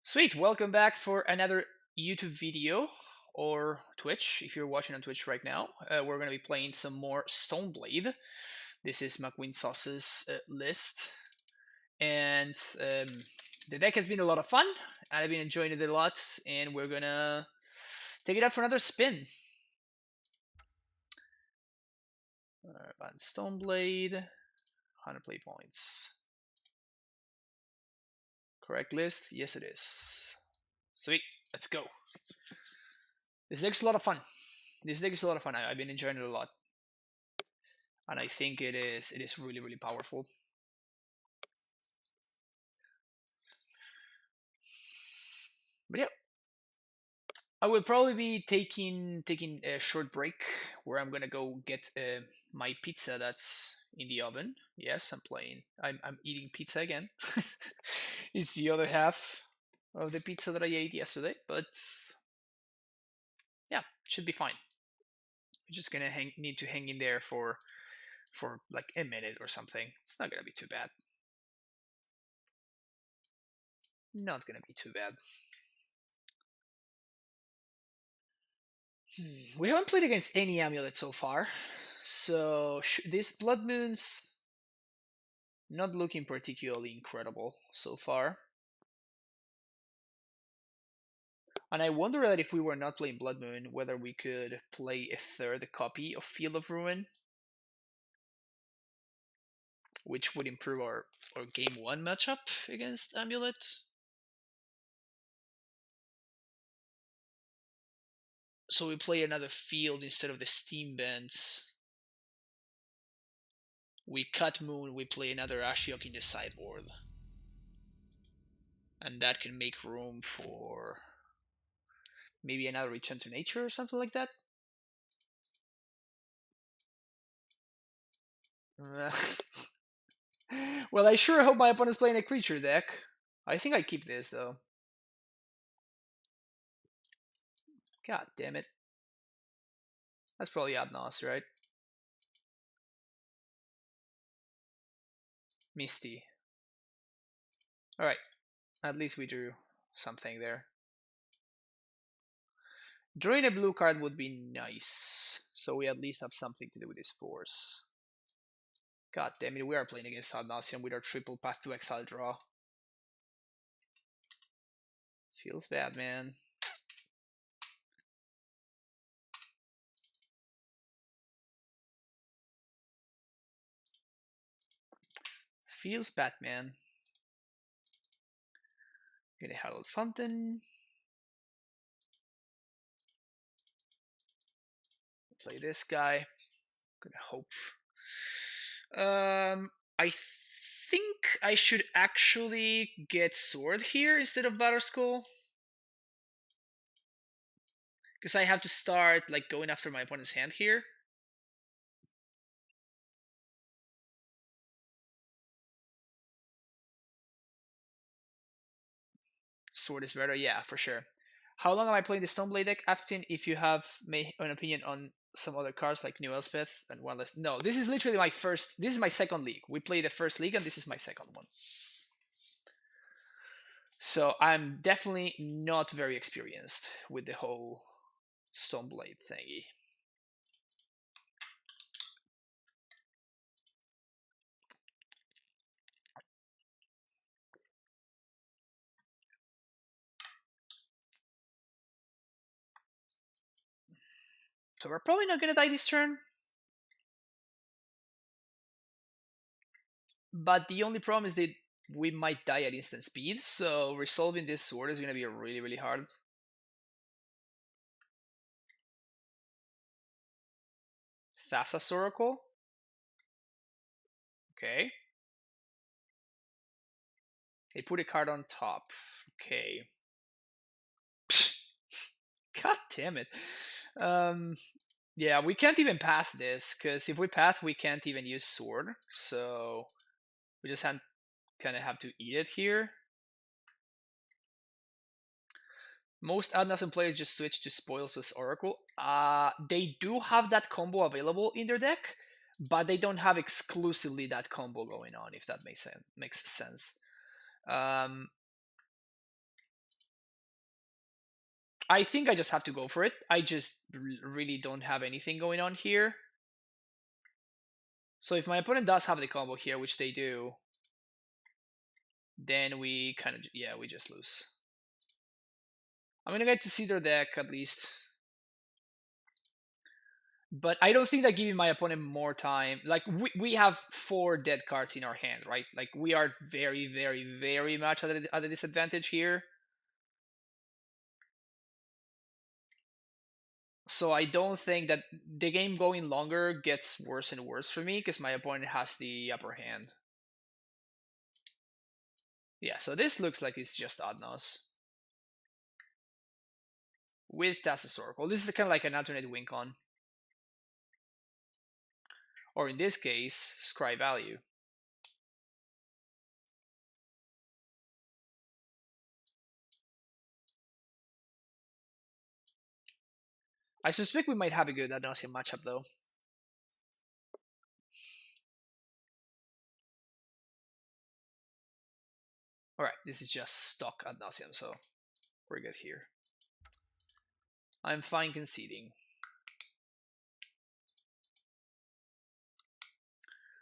Sweet, welcome back for another YouTube video or Twitch if you're watching on Twitch right now. We're going to be playing some more Stoneblade. This is McQueen Sauce's list, and the deck has been a lot of fun. I've been enjoying it a lot, and we're gonna take it out for another spin. Bant Stoneblade, 100 play points. Correct list? Yes, it is. Sweet, let's go. This deck's a lot of fun. I've been enjoying it a lot, and I think it is really powerful. But yeah, I will probably be taking a short break where I'm gonna go get my pizza that's in the oven. Yes, I'm eating pizza again. It's the other half of the pizza that I ate yesterday, but yeah, should be fine. I'm just gonna need to hang in there for like a minute or something. It's not gonna be too bad. Not gonna be too bad. We haven't played against any amulet so far, so this Blood Moon's not looking particularly incredible so far. And I wonder that if we were not playing Blood Moon, whether we could play a third copy of Field of Ruin, which would improve our game 1 matchup against Amulet. So we play another field instead of the Steam Bends. We cut Moon, we play another Ashiok in the sideboard. And that can make room for maybe another Return to Nature or something like that. Well, I sure hope my opponent's playing a creature deck. I think I keep this, though. God damn it. That's probably Adnos, right? Misty. Alright. At least we drew something there. Drawing a blue card would be nice. So we at least have something to do with this force. God damn it, we are playing against Nauseam with our triple path to exile draw. Feels bad, man. Feels bad, man. Gonna Hallowed Fountain. Play this guy. Gonna hope. I think I should actually get Sword here instead of Battle Skull. Because I have to start like going after my opponent's hand here. Sword is better, yeah, for sure. How long am I playing the Stoneblade deck? Afton, if you have an opinion on some other cards like New Elspeth and one less. No, this is literally my first. This is my second league. We played the first league, and this is my second one. So I'm definitely not very experienced with the whole Stoneblade thingy. So we're probably not gonna die this turn. But the only problem is that we might die at instant speed, so resolving this sword is gonna be really hard. Thassa's Oracle. Okay. They put a card on top. Okay. God damn it. Yeah, we can't even path this, because if we path, we can't even use sword. So we just kind of have to eat it here. Most ad nascent players just switch to Spoils plus Oracle. They do have that combo available in their deck, but they don't have exclusively that combo going on, if that makes sense. I think I just have to go for it. I just really don't have anything going on here. So if my opponent does have the combo here, which they do, then we kind of, yeah, we just lose. I'm gonna get to see their deck at least. But I don't think that giving my opponent more time, like we have 4 dead cards in our hand, right? Like we are very, very, very much at a disadvantage here. So I don't think that the game going longer gets worse and worse for me because my opponent has the upper hand. Yeah, so this looks like it's just Adnos with Thassa's Oracle. This is kind of like an alternate win con. Or in this case, Scry Value. I suspect we might have a good Nauseam matchup though. Alright, this is just stock Nauseam, so we're good here. I'm fine conceding.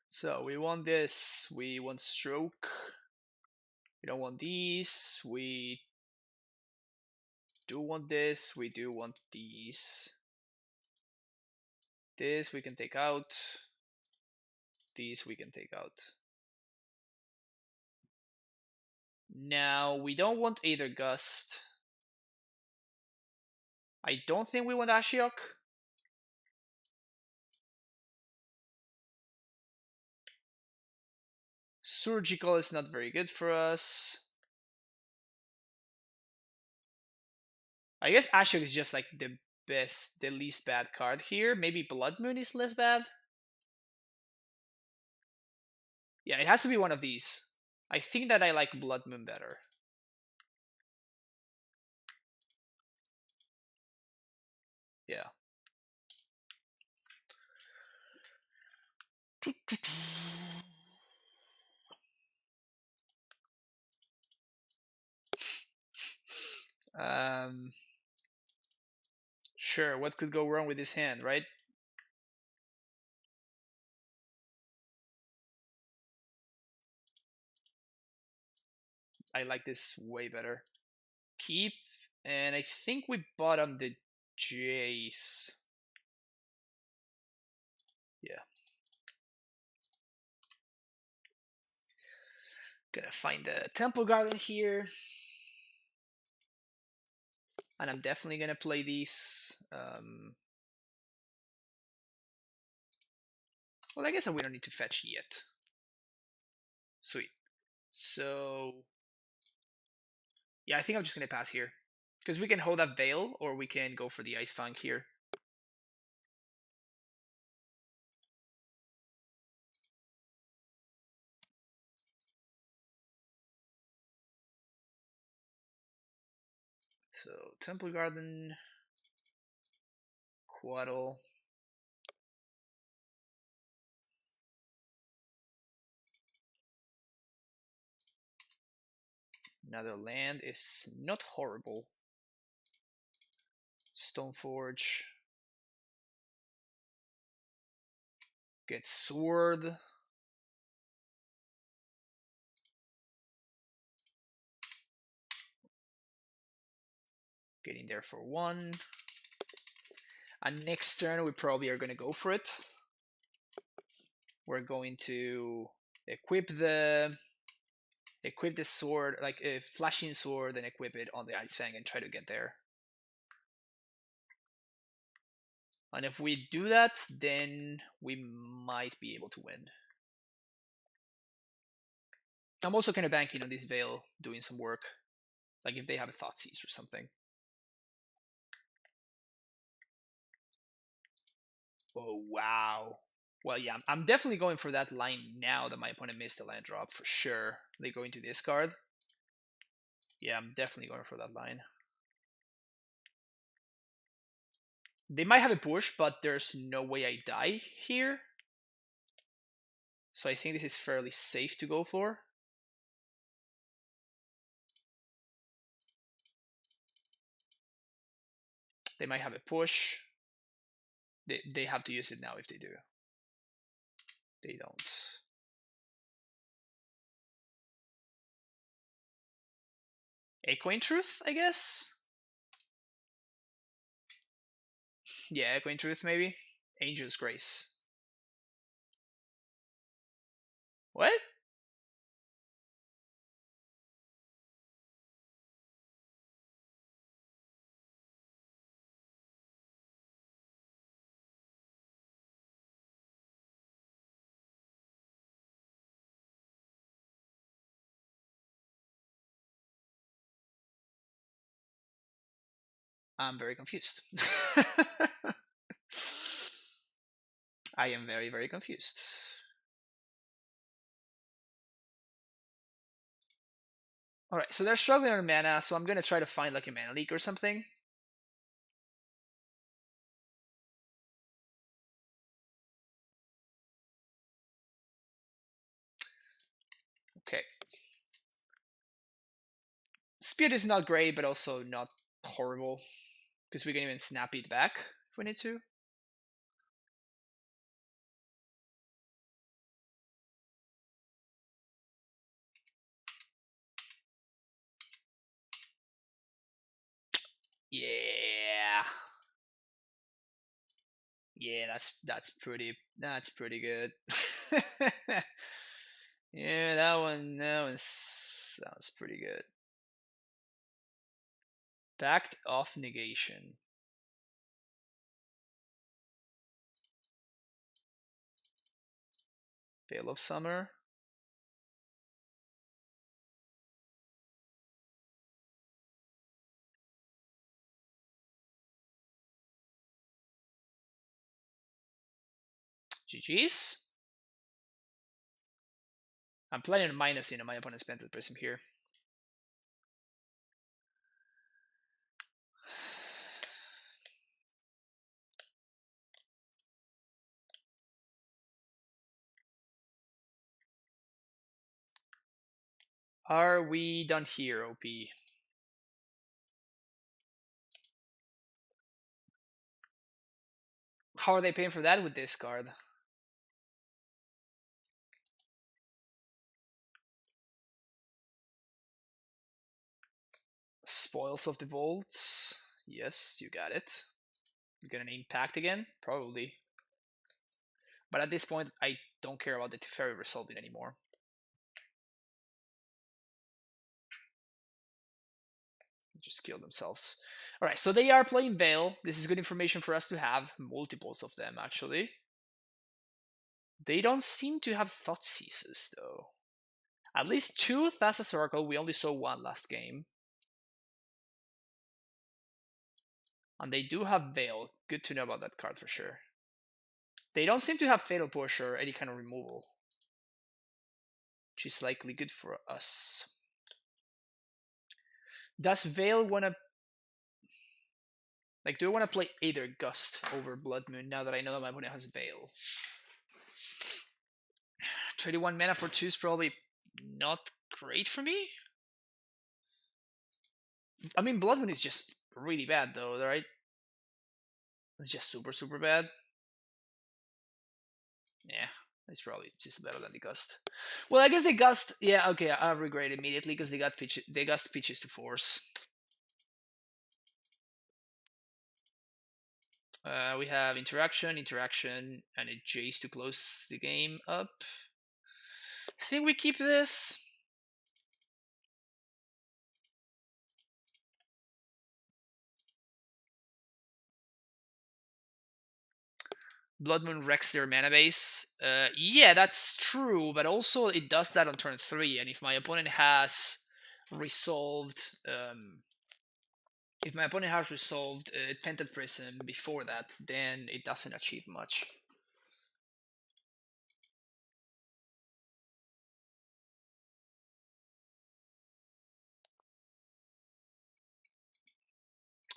So we want this, we want stroke, we don't want these, we do want this, we do want these. This we can take out, these we can take out. Now we don't want Aether Gust. I don't think we want Ashiok. Surgical is not very good for us. I guess Ashiok is just like the best, the least bad card here. Maybe Blood Moon is less bad. Yeah, it has to be one of these. I think that I like Blood Moon better. Yeah. Sure, what could go wrong with this hand, right? I like this way better. Keep, and I think we bottom the Jace. Yeah. Gonna find the Temple Garden here. And I'm definitely gonna play these. Well, I guess we don't need to fetch yet. Sweet. So, yeah, I think I'm just gonna pass here. Because we can hold up Veil, or we can go for the Ice Funk here. So, Temple Garden, Quaddle. Another land is not horrible. Stoneforge. Get Sword. Getting there for 1. And next turn we probably are going to go for it. We're going to equip the sword, like a flashing sword, and equip it on the Ice Fang and try to get there. And if we do that, then we might be able to win. I'm also kind of banking on this Veil doing some work. Like if they have a Thoughtseize or something. Oh, wow. Well, yeah, I'm definitely going for that line now that my opponent missed the land drop, for sure. They go into this card. Yeah, I'm definitely going for that line. They might have a push, but there's no way I die here. So I think this is fairly safe to go for. They might have a push. They have to use it now if they do. They don't. Echoing Truth, I guess? Yeah, Echoing Truth, maybe? Angel's Grace. What? I'm very confused. I am very, very confused. Alright, so they're struggling on mana, so I'm gonna try to find like a mana leak or something. Okay. Speed is not great, but also not horrible. Because we can even snap it back if we need to. Yeah. Yeah, that's pretty good. Yeah, that sounds pretty good. Backed off negation. Veil of Summer. GG's. I'm planning on minusing on my opponent's Bant Prism here. Are we done here, OP? How are they paying for that with this card? Spoils of the Vaults. Yes, you got it. You get an impact again? Probably. But at this point, I don't care about the Teferi resolving anymore. Just kill themselves. Alright, so they are playing Veil. This is good information for us to have. Multiples of them, actually. They don't seem to have Thoughtseizes, though. At least 2 Thassa's Oracle. We only saw 1 last game. And they do have Veil. Good to know about that card for sure. They don't seem to have Fatal Push or any kind of removal, which is likely good for us. Does Veil want to... Like, do I want to play either Gust over Blood Moon now that I know that my opponent has Veil? 31 mana for 2 is probably not great for me. I mean, Blood Moon is just really bad, though, right? It's just super, super bad. Yeah, it's probably just better than the Gust. Well, I guess the Gust... Yeah, okay, I regret it immediately because they Gust pitches to force. We have interaction, and a Jace to close the game up. I think we keep this. Blood Moon wrecks their mana base. Yeah, that's true, but also it does that on turn 3, and if my opponent has resolved... if my opponent has resolved Pented Prism before that, then it doesn't achieve much.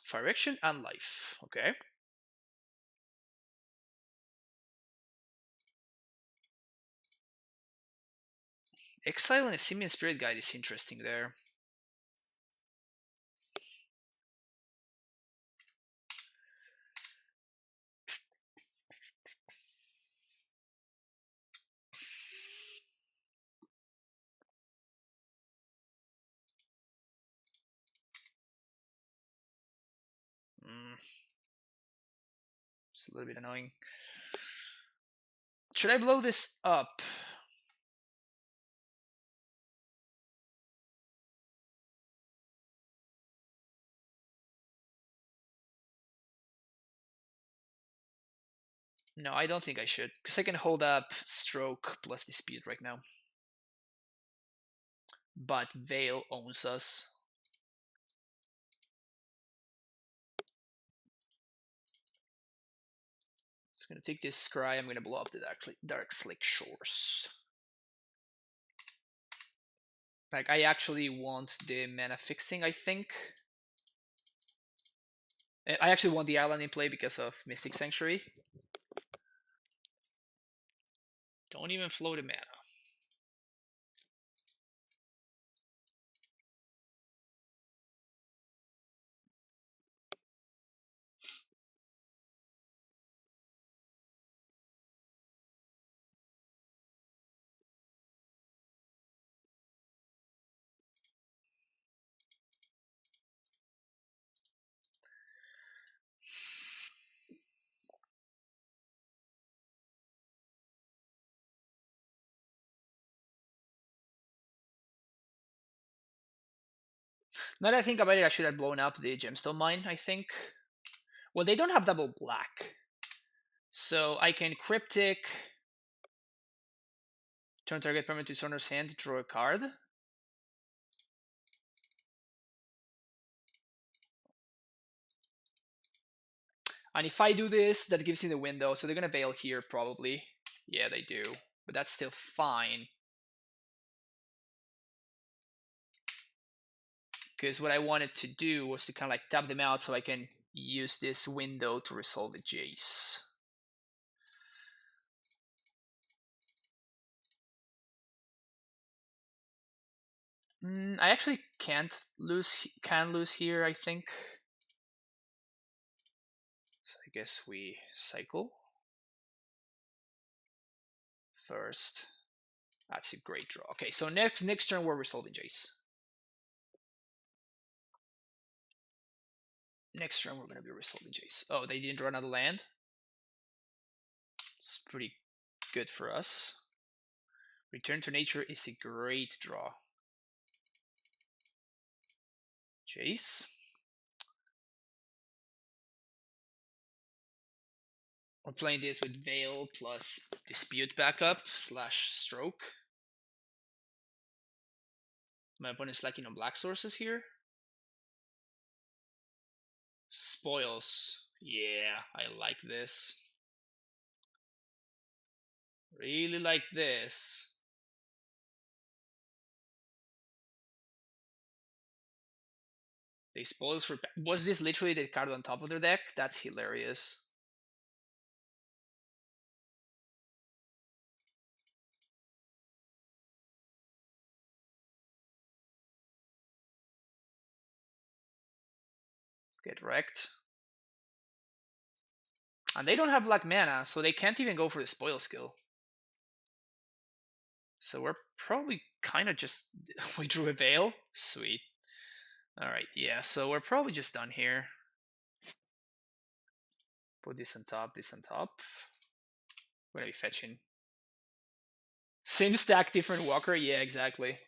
Fire Action and Life. Okay. Exile and a Simian Spirit Guide is interesting there. It's a little bit annoying. Should I blow this up? No, I don't think I should, because I can hold up Stroke plus Dispute right now. But Veil owns us. Just gonna take this Scry, I'm gonna blow up the Dark Slick Shores. Like, I actually want the mana fixing, I think. I actually want the island in play because of Mystic Sanctuary. Don't even flow the mana. Now that I think about it, I should have blown up the Gemstone Mine, I think. Well, they don't have double black. So I can Cryptic, turn target permanent to its owner's hand to draw a card. And if I do this, that gives me the window. So they're going to Veil here, probably. Yeah, they do. But that's still fine. Because what I wanted to do was to kind of like tap them out so I can use this window to resolve the Jace. I actually can lose here, I think. So I guess we cycle. First. That's a great draw. Okay, so next turn we're resolving Jace. Next turn we're going to be resolving Jace. Oh, they didn't draw another land? It's pretty good for us. Return to Nature is a great draw. Jace. We're playing this with Veil plus Dispute backup / Stroke. My opponent's lacking on black sources here. Spoils. Yeah, I like this. Really like this. They spoils for... Was this literally the card on top of their deck? That's hilarious. Get wrecked. And they don't have black mana, so they can't even go for the spoil skill. So we're probably kind of just... we drew a Veil? Sweet. Alright, yeah, so we're probably just done here. Put this on top, this on top. We're gonna be fetching. Same stack, different walker? Yeah, exactly.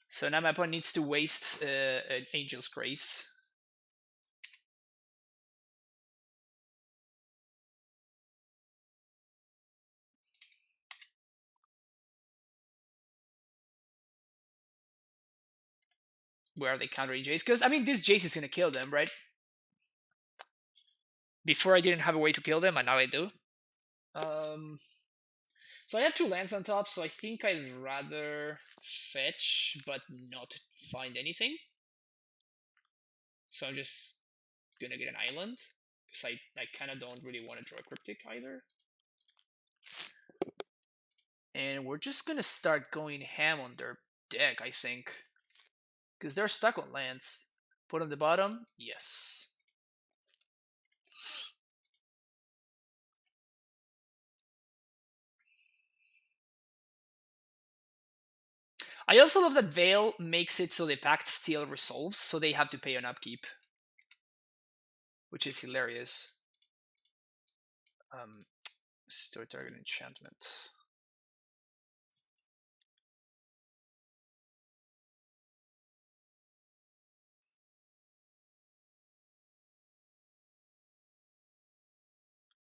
So now my opponent needs to waste an Angel's Grace. Where are they countering Jace? Because, I mean, this Jace is going to kill them, right? Before I didn't have a way to kill them, and now I do. So I have 2 lands on top, so I think I'd rather fetch, but not find anything. So I'm just going to get an island. Because I kind of don't really want to draw a Cryptic either. And we're just going to start going ham on their deck, I think. Because they're stuck on lands. Put on the bottom? Yes. I also love that Veil makes it so the Pact still resolves, so they have to pay an upkeep. which is hilarious. Store target enchantment.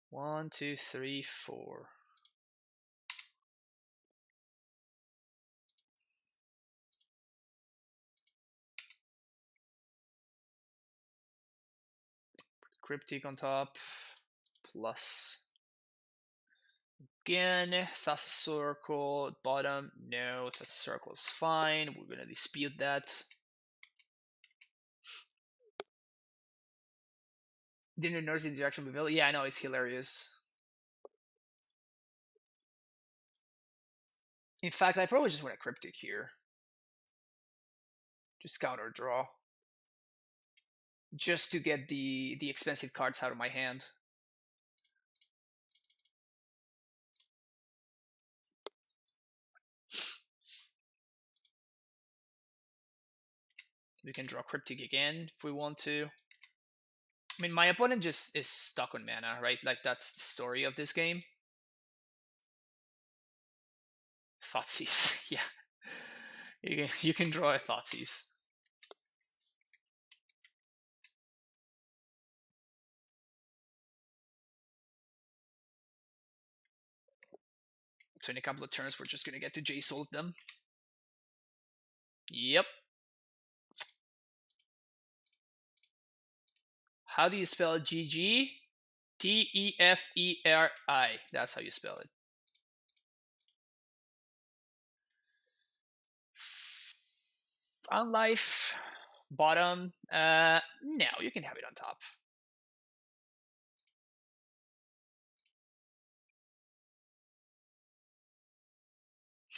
One, two, three, four. Cryptic on top. Plus. Again, Thassa's bottom. No, Thassa's is fine. We're gonna dispute that. Didn't notice the interaction with Villa? Yeah, I know, it's hilarious. In fact, I probably just want a Cryptic here. Just counter draw. Just to get the expensive cards out of my hand. We can draw Cryptic again if we want to. I mean, my opponent just is stuck on mana, right? Like, that's the story of this game. Thoughtseize, yeah. You can draw a Thoughtseize. So in a couple of turns, we're just gonna get to J-Salt them. Yep. How do you spell GG? Teferi. That's how you spell it. On life, bottom. No, you can have it on top.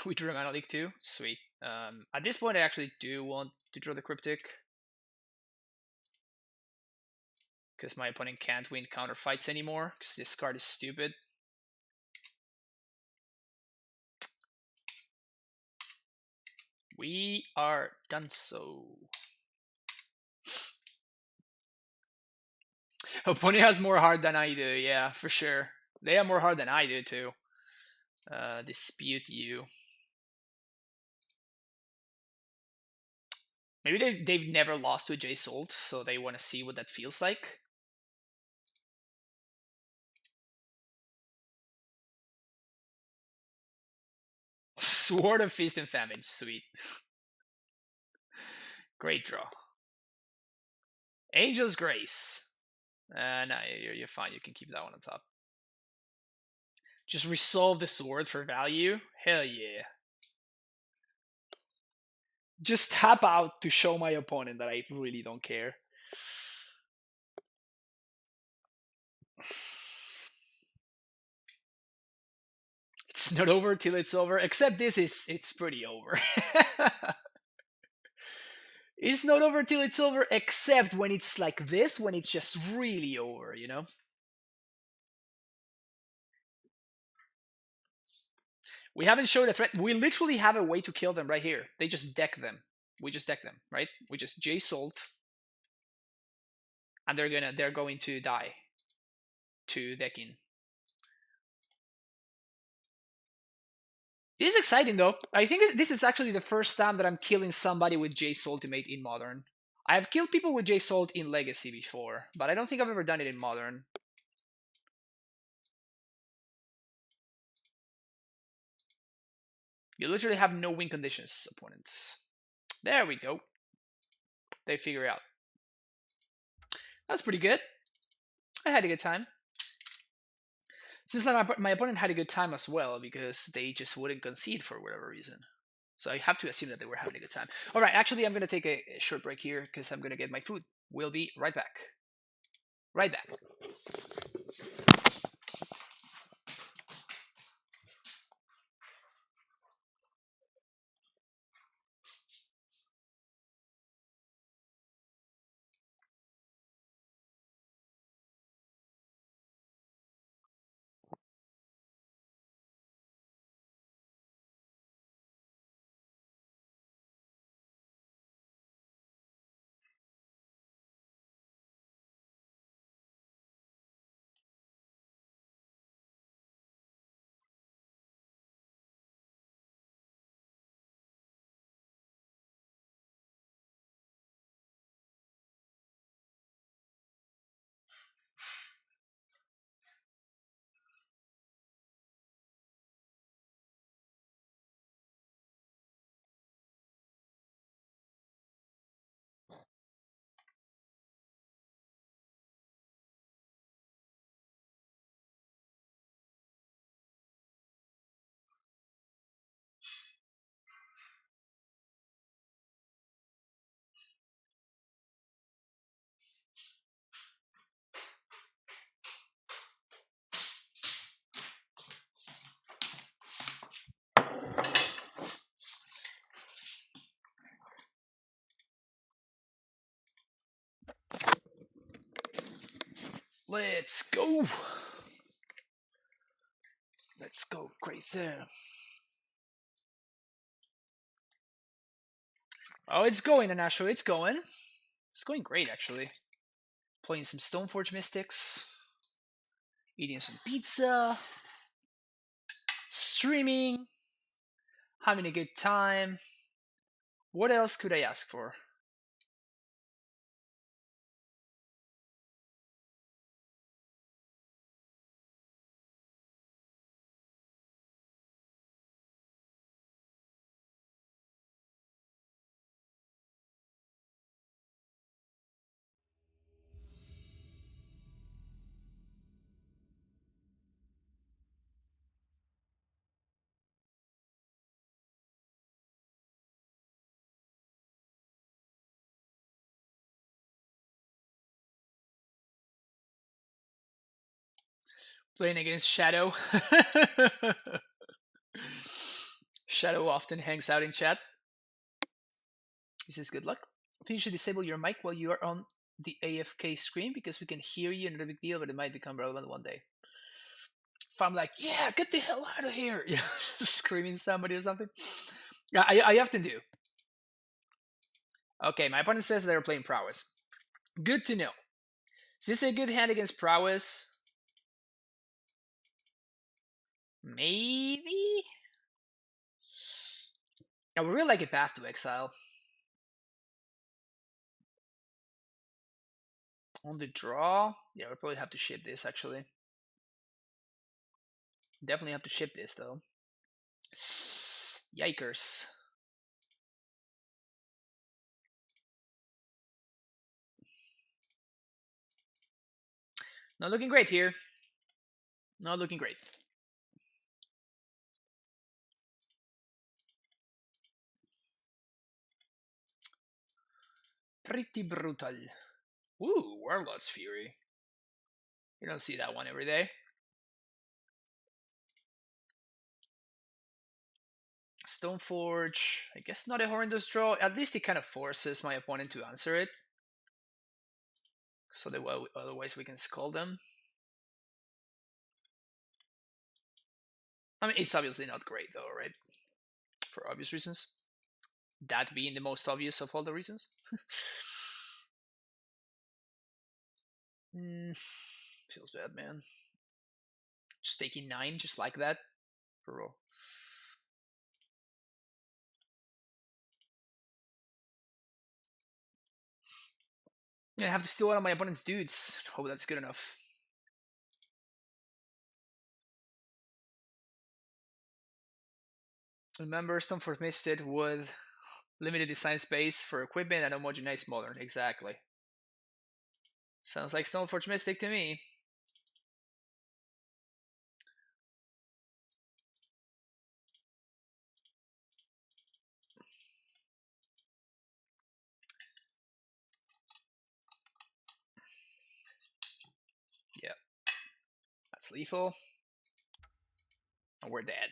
We drew a Mana Leak too. Sweet. At this point, I actually do want to draw the Cryptic. Because my opponent can't win counter fights anymore, because this card is stupid. We are done so. Opponent has more heart than I do, yeah, for sure. They have more heart than I do too. Dispute you. Maybe they've never lost to a J-Salt, so they want to see what that feels like. Sword of Feast and Famine, sweet. Great draw. Angel's Grace. No, you're fine, you can keep that one on top. Just resolve the sword for value? Hell yeah. Just tap out to show my opponent that I really don't care. It's not over till it's over, except it's pretty over. It's not over till it's over, except when it's like this, when it's just really over, you know? We haven't showed a threat. We literally have a way to kill them right here. They just deck them. We just deck them, right? We just J-Salt. And they're going to die to decking. It is exciting though. I think this is actually the first time that I'm killing somebody with J-Salt Ultimate in Modern. I've killed people with J-Salt in Legacy before, but I don't think I've ever done it in Modern. You literally have no win conditions, opponents. There we go. They figure it out. That's pretty good. I had a good time. Since my opponent had a good time as well, because they just wouldn't concede for whatever reason. So I have to assume that they were having a good time. All right, actually, I'm going to take a short break here because I'm going to get my food. We'll be right back. Right back. Let's go. Let's go crazy. Oh, it's going, Anasho. It's going. It's going great, actually. Playing some Stoneforge Mystics. Eating some pizza. Streaming. Having a good time. What else could I ask for? Playing against Shadow. Shadow often hangs out in chat. This is good luck. I think you should disable your mic while you are on the AFK screen because we can hear you, not a big deal, but it might become relevant one day. If I'm like, yeah, get the hell out of here, screaming somebody or something. Yeah, I often do. Okay, my opponent says they're playing Prowess. Good to know. Is this a good hand against Prowess? Maybe? I would really like a path to exile. On the draw? Yeah, we'll probably have to ship this, actually. Definitely have to ship this, though. Yikers. Not looking great here. Not looking great. Pretty brutal. Ooh, Warlord's Fury. You don't see that one every day. Stoneforge. I guess not a horrendous draw. At least it kind of forces my opponent to answer it. So that otherwise we can skull them. I mean, it's obviously not great though, right? For obvious reasons. That being the most obvious of all the reasons. Feels bad, man. Just taking 9 just like that. For real. I have to steal one of my opponent's dudes. Hope that's good enough. Remember, Stoneforge Misted with limited design space for equipment and homogenized modern. Exactly. Sounds like Stoneforge Mystic to me. Yeah. That's lethal. And we're dead.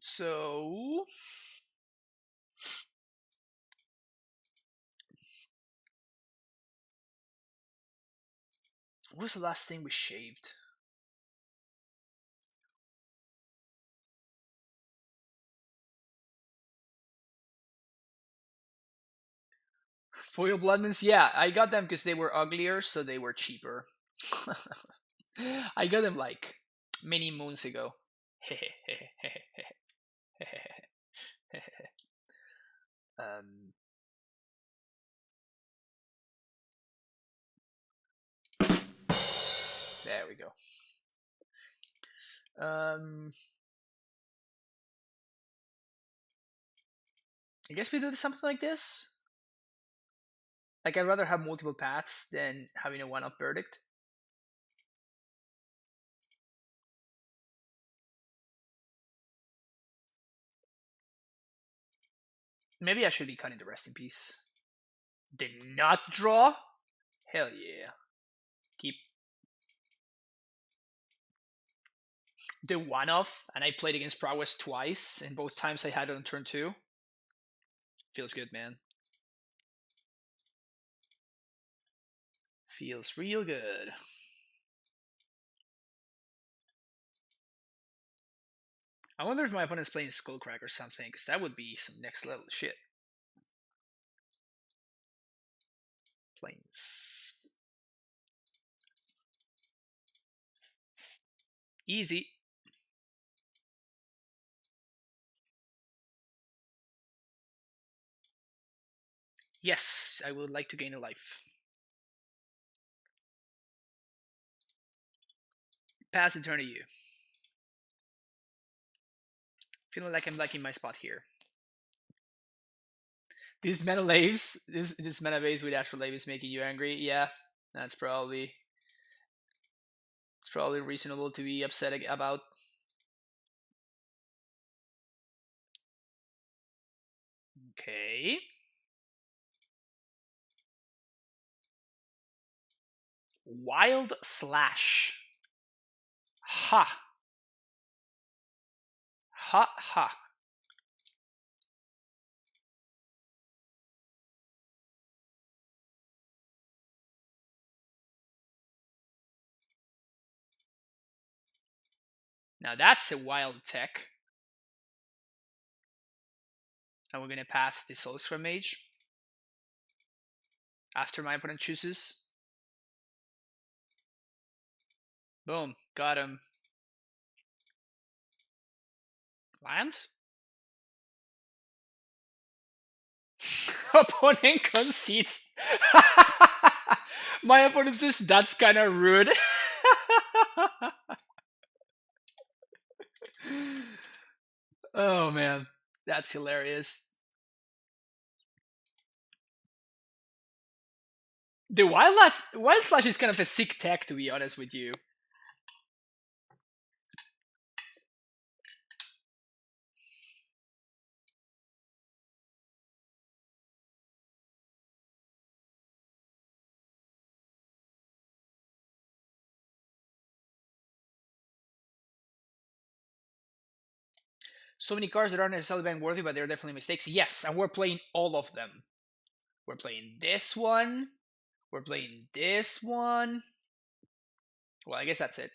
So what was the last thing we shaved? Foil Bloodmans? Yeah, I got them because they were uglier, so they were cheaper. I got them like many moons ago. um, there we go. I guess we do something like this. Like, I'd rather have multiple paths than having a one-up verdict. Maybe I should be cutting the rest in peace. Did not draw? Hell yeah. Keep the one off, and I played against Prowess twice, and both times I had it on turn 2. Feels good, man. Feels real good. I wonder if my opponent's playing Skullcrack or something, because that would be some next level shit. Planes. Easy. Yes, I would like to gain a life. Pass the turn to you. Feeling like I'm liking my spot here. These meta laves, this meta base with actual lave is making you angry. Yeah, that's probably reasonable to be upset about. Okay. Wild Slash. Ha. Ha ha. Now that's a wild tech. And we're gonna pass the Soul Scrum Mage after my opponent chooses. Boom, got him. Land? Opponent concedes. My opponent says that's kind of rude. Oh man, that's hilarious. The Wild Slash is kind of a sick tech, to be honest with you. So many cards that aren't necessarily ban worthy, but they're definitely mistakes. Yes, and we're playing all of them. We're playing this one. We're playing this one. Well, I guess that's it.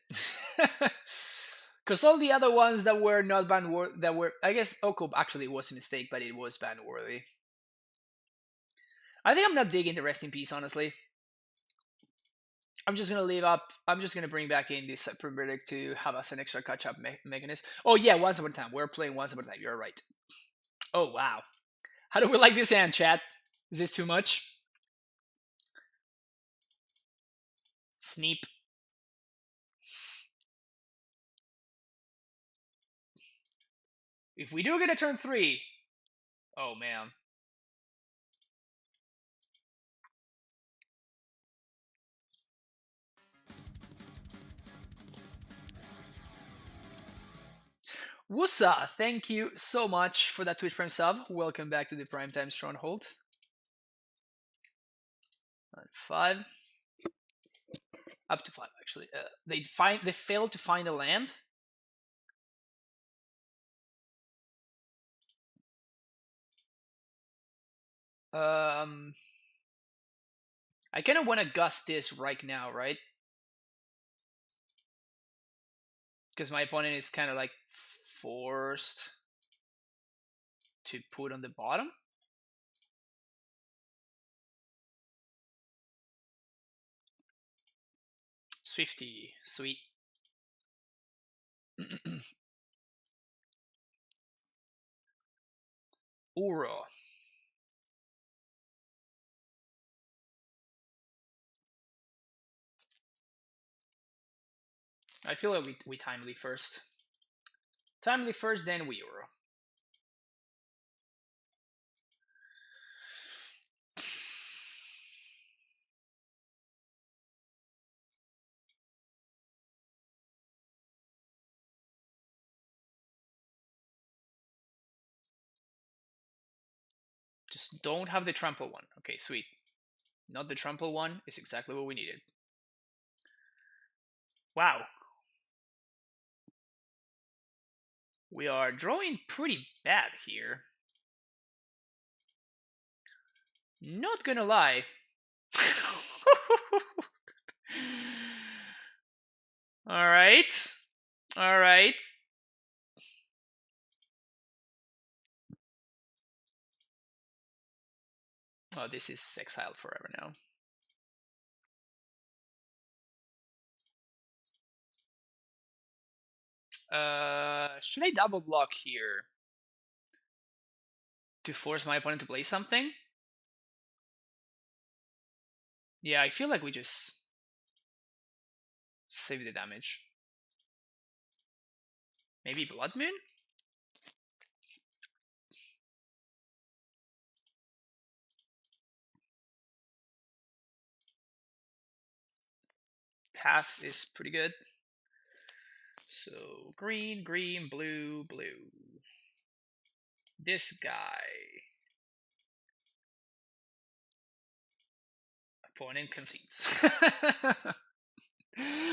Because all the other ones that were not ban worthy, that were, I guess Oko actually was a mistake, but it was ban worthy. I think I'm not digging the rest in peace, honestly. I'm just gonna leave up. I'm just gonna bring back in this Verdict to have us an extra catch-up mechanism. Oh yeah, Once Upon a Time. We're playing Once Upon a Time. You're right. Oh wow. How do we like this hand, chat? Is this too much? Sneep. If we do get a turn 3, oh man. Wusa, thank you so much for that Twitch Prime sub. Welcome back to the Primetime Stronghold. 5. Up to 5, actually. They failed to find a land. I kind of want to gust this right now, right? Because my opponent is kind of like forced to put on the bottom. Swifty, sweet. Uro. I feel like we timely first. Timely first, then we Uro. don't have the trample one. Okay, sweet. Not the trample one is exactly what we needed. Wow. We are drawing pretty bad here. Not gonna lie. Alright. Alright. Oh, this is exiled forever now. Should I double block here to force my opponent to play something? Yeah, I feel like we just save the damage. Maybe Blood Moon? Path is pretty good. So green, green, blue, blue. This guy. Opponent concedes.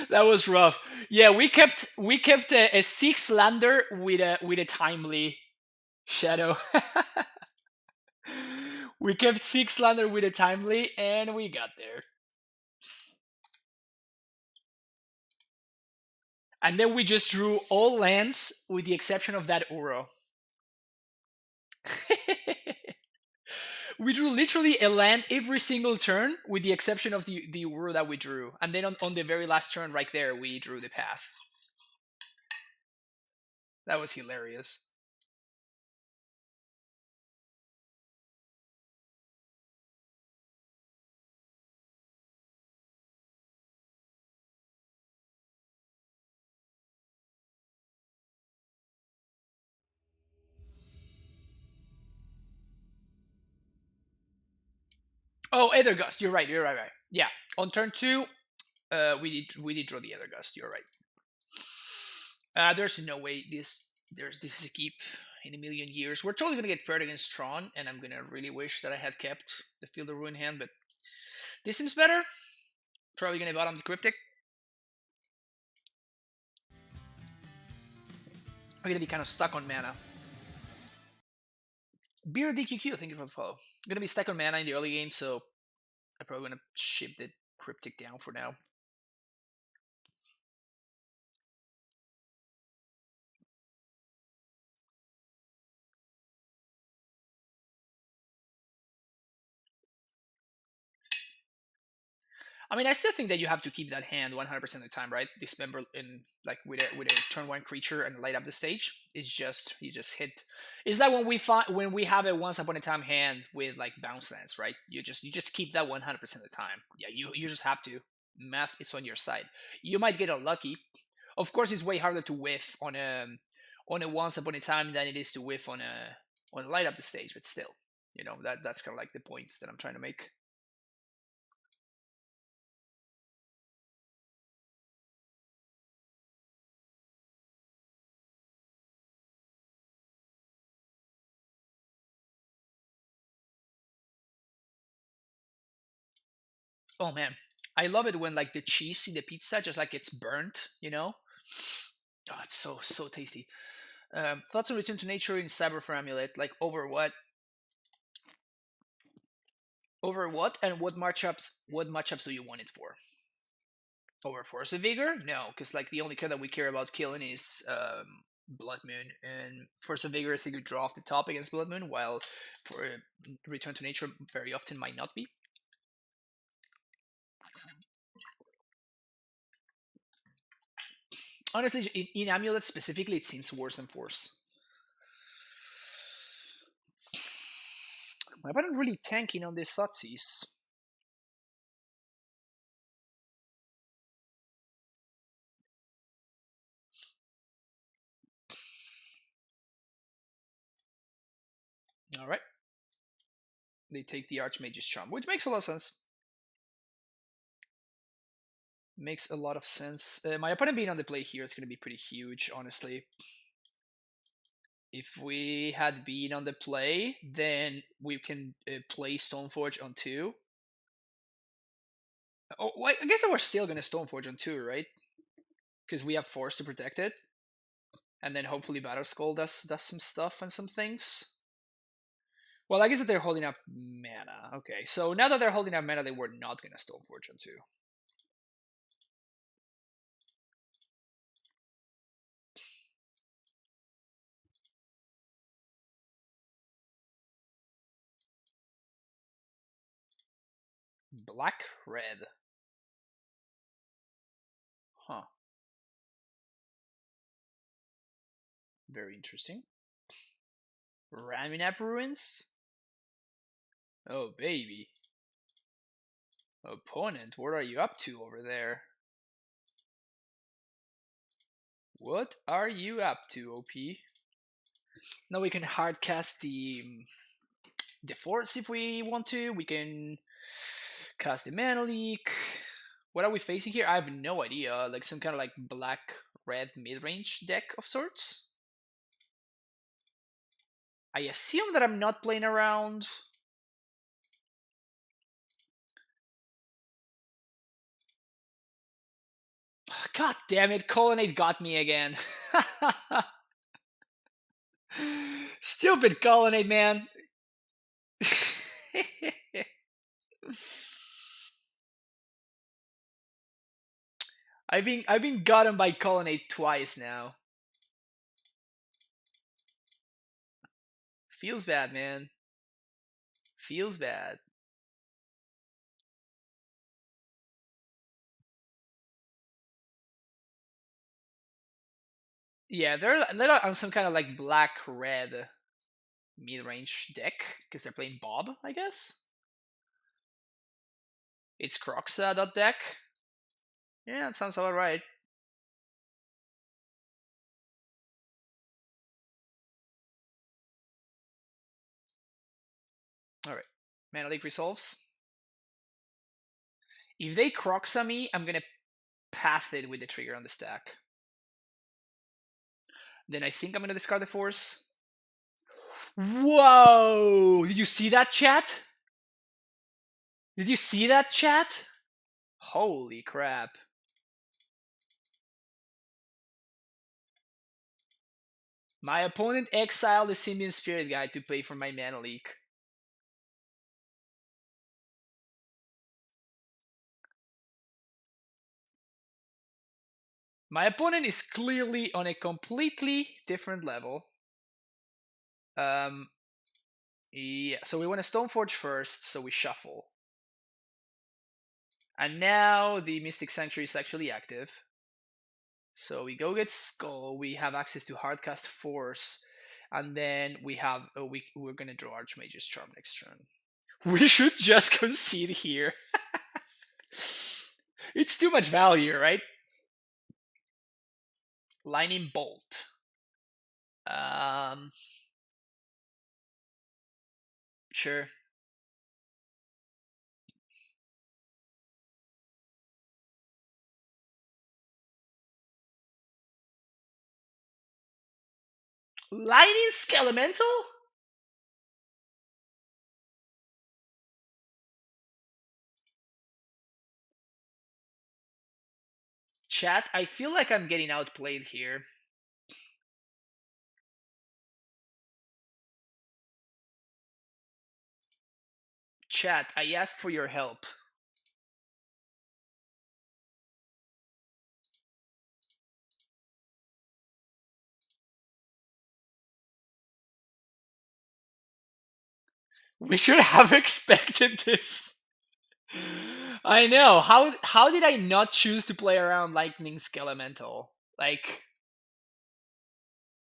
That was rough. Yeah, we kept a 6-lander with a timely shadow. We kept 6-lander with a timely, and we got there. And then we just drew all lands with the exception of that Uro. We drew literally a land every single turn with the exception of the Uro that we drew. And then on the very last turn right there, we drew the path. That was hilarious. Oh, Ether Gust. You're right. You're right. Yeah. On turn 2, we did draw the Ether Gust. You're right. There's no way this is a keep in a million years. We're totally gonna get paired against Tron, and I'm gonna really wish that I had kept the Field of Ruin hand, but this seems better. Probably gonna bottom the Cryptic. I'm gonna be kind of stuck on mana. Beer DQQ, thank you for the follow. I'm gonna be stuck on mana in the early game, so I'm probably gonna ship the Cryptic down for now. I mean, I still think that you have to keep that hand 100% of the time, right? Dismember in like with a turn 1 creature and light up the stage. It's just you just hit. It's like when we have a once upon a time hand with like bounce lands, right? You just keep that 100% of the time. Yeah, you just have to. Math is on your side. You might get unlucky. Of course, it's way harder to whiff on a once upon a time than it is to whiff on light up the stage, but still, that's kind of like the points that I'm trying to make. Oh man, I love it when like the cheese in the pizza just like gets burnt. Oh, it's so tasty. Thoughts on Return to Nature in Cyber for Amulet? Like over what? Over what? And what matchups? What matchups do you want it for? Over Force of Vigor? No, because like the only card that we care about killing is Blood Moon, and Force of Vigor is a good draw off the top against Blood Moon, while for Return to Nature very often might not be. Honestly, in Amulet specifically, it seems worse than Force. My opponent really tanking on these Thoughtseize. Alright. They take the Archmage's Charm, which makes a lot of sense. Makes a lot of sense. My opponent being on the play here is going to be pretty huge, honestly. if we had been on the play, then we can play Stoneforge on 2. Oh, well, I guess that we're still gonna Stoneforge on 2, right? Because we have Force to protect it, and then hopefully Battle Skull does some stuff and some things. Well, I guess that they're holding up mana. Okay, so now that they're holding up mana, they were not gonna Stoneforge on 2. Black red. Huh. Very interesting. Raminap Ruins? Oh, baby. Opponent, what are you up to over there? What are you up to, OP? Now we can hardcast the Force if we want to. We can cast the Mana Leak. What are we facing here? I have no idea. Like some kind of like black-red mid-range deck of sorts. I assume that I'm not playing around. God damn it, Colonnade got me again. Stupid Colonnade, man. I've been gotten by Colonnade twice now. Feels bad, man. Feels bad. Yeah, they're on some kind of like black red mid range deck because they're playing Bob, I guess. It's Croxa.deck. Yeah, that sounds about right. Alright. Mana Leak resolves. If they Croxa me, I'm gonna path it with the trigger on the stack. Then I think I'm gonna discard the Force. Whoa! Did you see that, chat? Did you see that, chat? Holy crap. My opponent exiled the Simian Spirit Guide to play for my Mana Leak. My opponent is clearly on a completely different level. Yeah, so we want to Stoneforge first, so we shuffle. And now the Mystic Sanctuary is actually active. So we go get Skull, we have access to Hardcast Force, and then we have we're gonna draw Archmage's Charm next turn. We should just concede here. It's too much value, right? Lightning Bolt. Sure. Lightning Skelemental? Chat, I feel like I'm getting outplayed here. Chat, I ask for your help. We should have expected this. I know. How did I not choose to play around Lightning Skelemental? Like,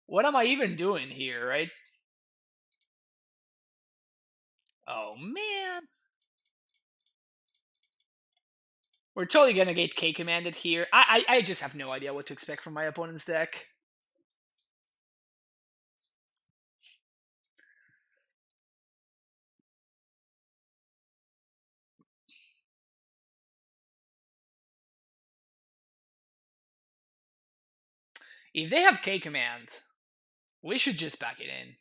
what am I even doing here, right? Oh man. We're totally gonna get K commanded here. I just have no idea what to expect from my opponent's deck. If they have K command, We should just back it in.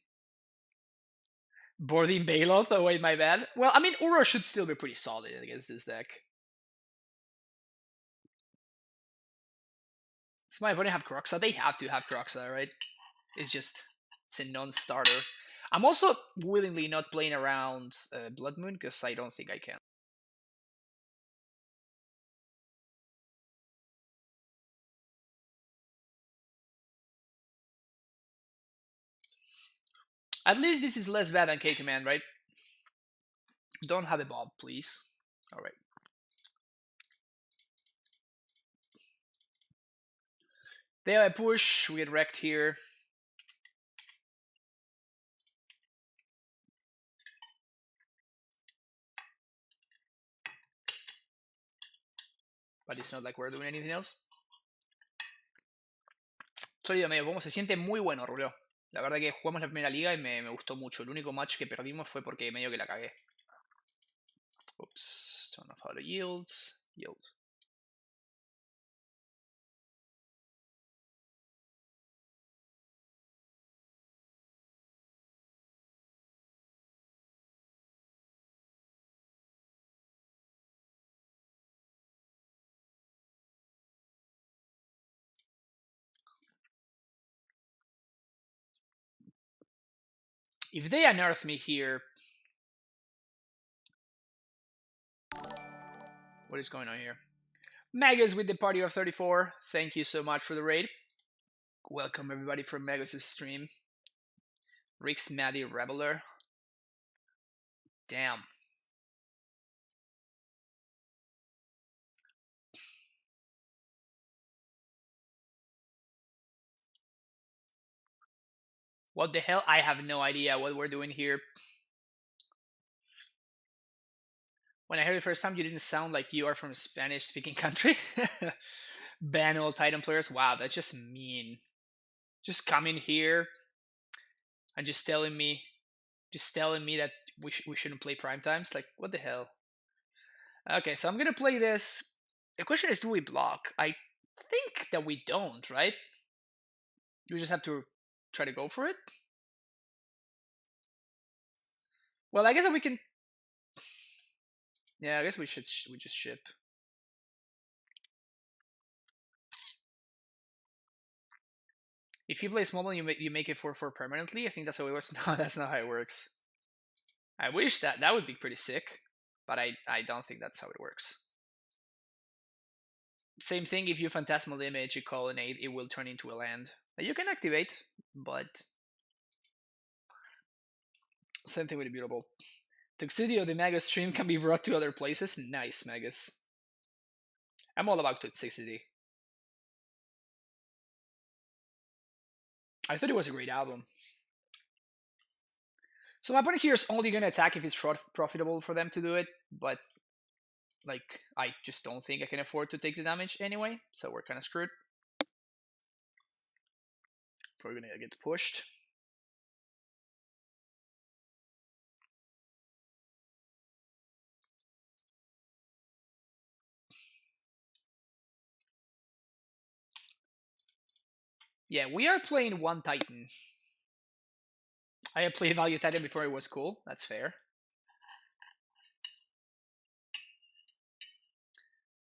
Boarding Baloth? Oh wait, my bad. Well, I mean, Uro should still be pretty solid against this deck. Does my opponent have Croxa? They have to have Croxa, right? It's a non-starter. I'm also willingly not playing around Blood Moon because I don't think I can. At least this is less bad than K-Command, right? Don't have a Bob, please. Alright. They have a push, we get wrecked here. But it's not like we're doing anything else. Soy de medio como se siente muy bueno, Rulio. La verdad que jugamos la primera liga y me gustó mucho. El único match que perdimos fue porque medio que la cagué. Oops, don't know how to yields. Yield. If they unearth me here... What is going on here? Magus with the party of 34. Thank you so much for the raid. Welcome everybody from Magus' stream. Rick's Maddie Reveler. Damn. What the hell? I have no idea what we're doing here. When I heard it the first time, you didn't sound like you are from a Spanish-speaking country. Ban all Titan players. Wow, that's just mean. Just coming here and just telling me that we shouldn't play prime times. Like, what the hell? Okay, so I'm gonna play this. The question is, do we block? I think that we don't, right? We just have to try to go for it. Well, I guess that we can. Yeah, I guess we just ship. If you play small one, you make it 4/4 permanently. I think that's how it works. No, that's not how it works. I wish that would be pretty sick, but I don't think that's how it works. Same thing. If you Phantasmal Image, you call an 8, it will turn into a land that you can activate, but same thing with Immutable. Toxicity of the Magus stream can be brought to other places. Nice, Magus. I'm all about Toxicity. I thought it was a great album. So my opponent here is only going to attack if it's profitable for them to do it, but like I just don't think I can afford to take the damage anyway, so we're kind of screwed. Probably going to get pushed. Yeah, we are playing one Titan. I have played Value Titan before it was cool. That's fair.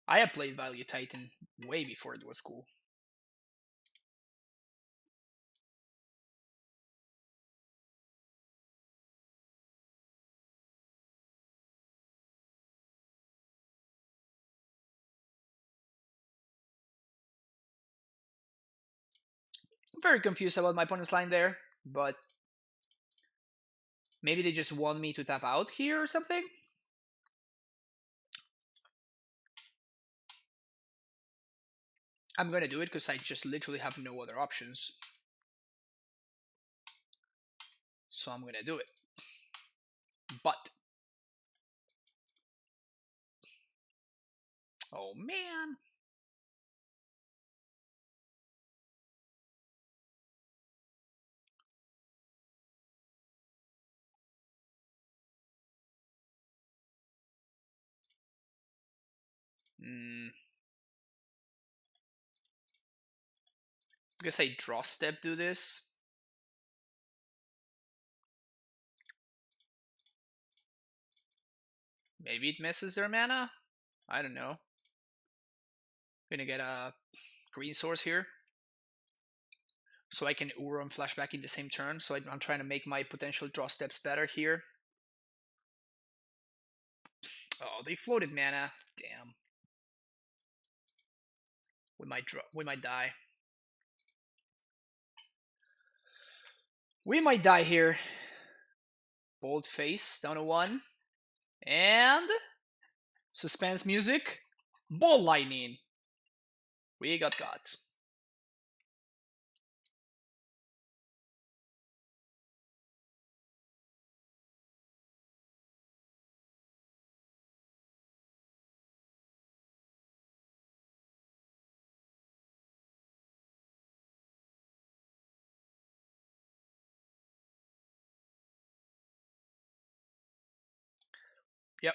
I have played Value Titan way before it was cool. I'm very confused about my opponent's line there, but maybe they just want me to tap out here or something? I'm gonna do it because I just literally have no other options. So I'm gonna do it. But oh man. I guess I draw step do this. Maybe it misses their mana? I don't know. Gonna get a green source here. So I can Uro and flashback in the same turn. So I'm trying to make my potential draw steps better here. Oh, they floated mana. Damn. We might die. We might die here. Bold face down to 1. And suspense music. Ball lightning. We got gods. Yep.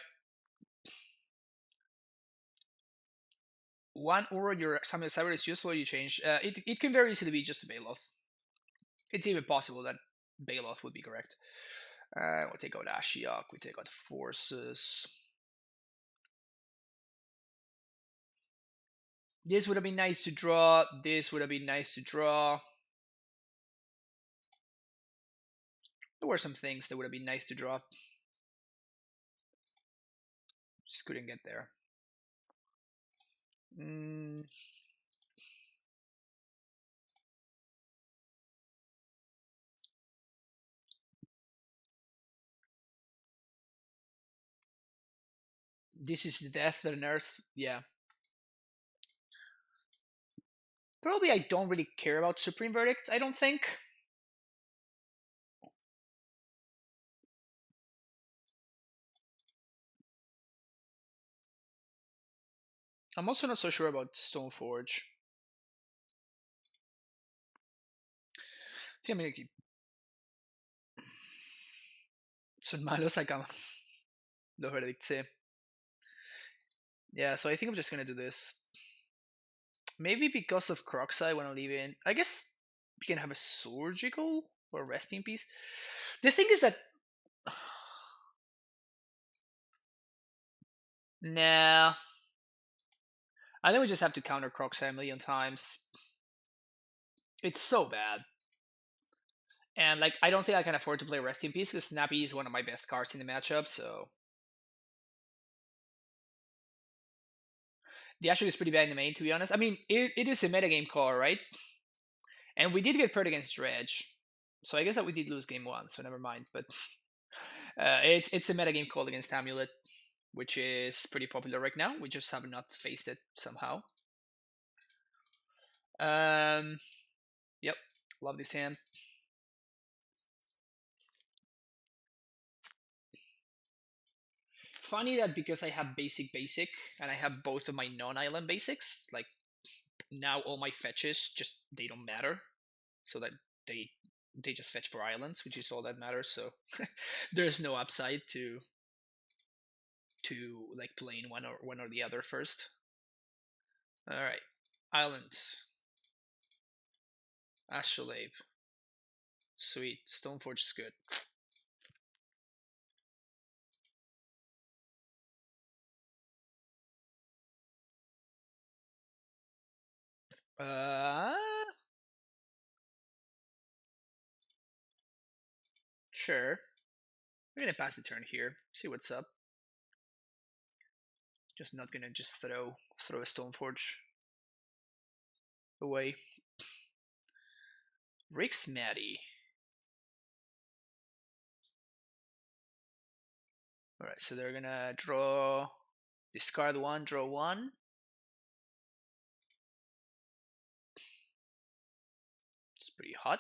1 Uro, your Samuel Cyber is useful, you change. It can very easily be just a Bailoth. It's even possible that Bailoth would be correct. We'll take out Ashiok, we take out Forces. This would have been nice to draw. This would have been nice to draw. There were some things that would have been nice to draw. Just couldn't get there. This is the death that nerfs. Yeah. Probably I don't really care about Supreme Verdict, I don't think. I'm also not so sure about Stoneforge. I think I'm gonna keep. Son malos acá. Los Verdict, sí. Yeah, so I think I'm just gonna do this. Maybe because of Crocs I want to leave in. I guess we can have a Surgical or Resting Piece. The thing is that. Nah. I think we just have to counter Crocs a million times. It's so bad. And like I don't think I can afford to play Resting Peace because Snappy is one of my best cards in the matchup, so the Ashok is pretty bad in the main, to be honest. I mean, it is a metagame call, right? And we did get paired against Dredge. So I guess that we did lose game 1, so never mind. But it's a metagame call against Amulet, which is pretty popular right now. We just have not faced it somehow. Yep, love this hand. Funny that because I have basic and I have both of my non-island basics, like now all my fetches just they don't matter, so that they just fetch for islands, which is all that matters. So there's no upside to like playing one or the other first. All right, island, Astrolabe, sweet. Stoneforge is good. Sure. We're gonna pass the turn here. See what's up. Just not gonna just throw a Stoneforge away. Rix Maddie. Alright, so they're gonna draw, discard 1, draw 1. It's pretty hot.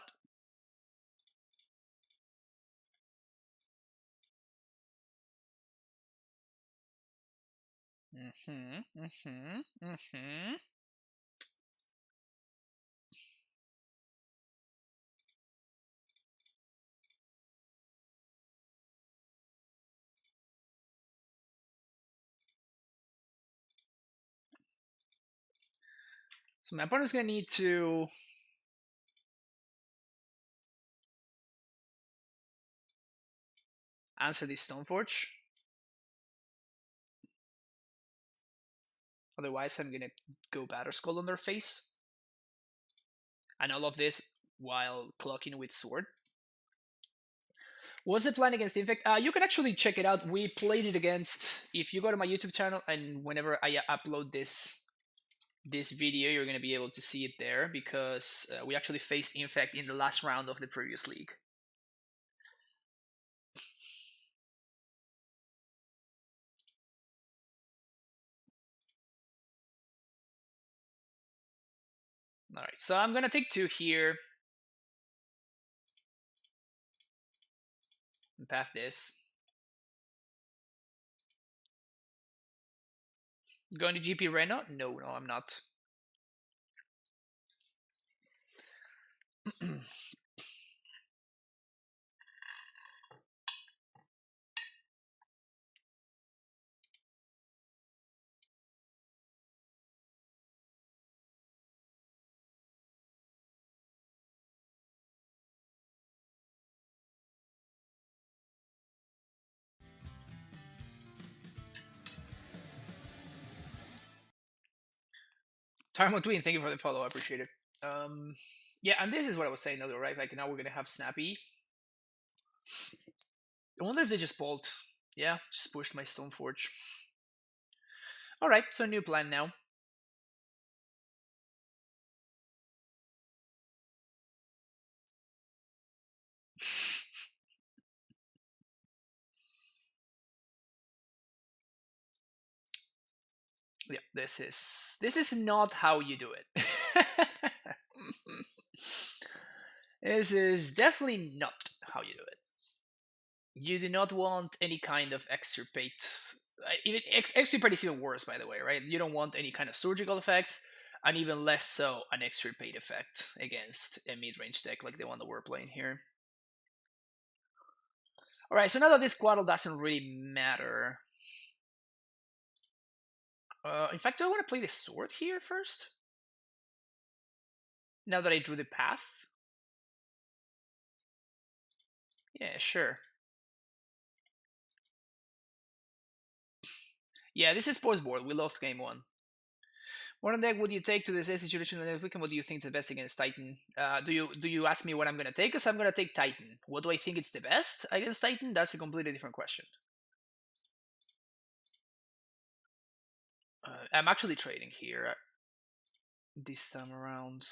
So my opponent's gonna need to answer this Stoneforge. Otherwise, I'm gonna go Batter Skull on their face. And all of this while clocking with Sword. Was the plan against Infect? You can actually check it out. We played it against. If you go to my YouTube channel, and whenever I upload this video, you're gonna be able to see it there because we actually faced Infect in the last round of the previous league. All right, so I'm gonna take 2 here and path this. Going to GP Reno? No, I'm not. Tarmo Twin, thank you for the follow. I appreciate it. Yeah, and this is what I was saying earlier, right? Like now we're gonna have Snappy. I wonder if they just bolt. Yeah, just pushed my Stoneforge. All right, so new plan now. Yeah, this is not how you do it. This is definitely not how you do it. You do not want any kind of extirpate. Even extirpate is even worse, by the way, right? You don't want any kind of surgical effects, and even less so an extirpate effect against a mid-range deck like the one that we're playing here. All right, so now that this Quaddle doesn't really matter. In fact, do I want to play the sword here first? Now that I drew the path? Yeah, sure. Yeah, this is post board. We lost game 1. What deck would you take to this situation and weekend? What do you think is the best against Titan? Do you ask me what I'm gonna take? Because I'm gonna take Titan. What do I think it's the best against Titan? That's a completely different question. I'm actually trading here this time around.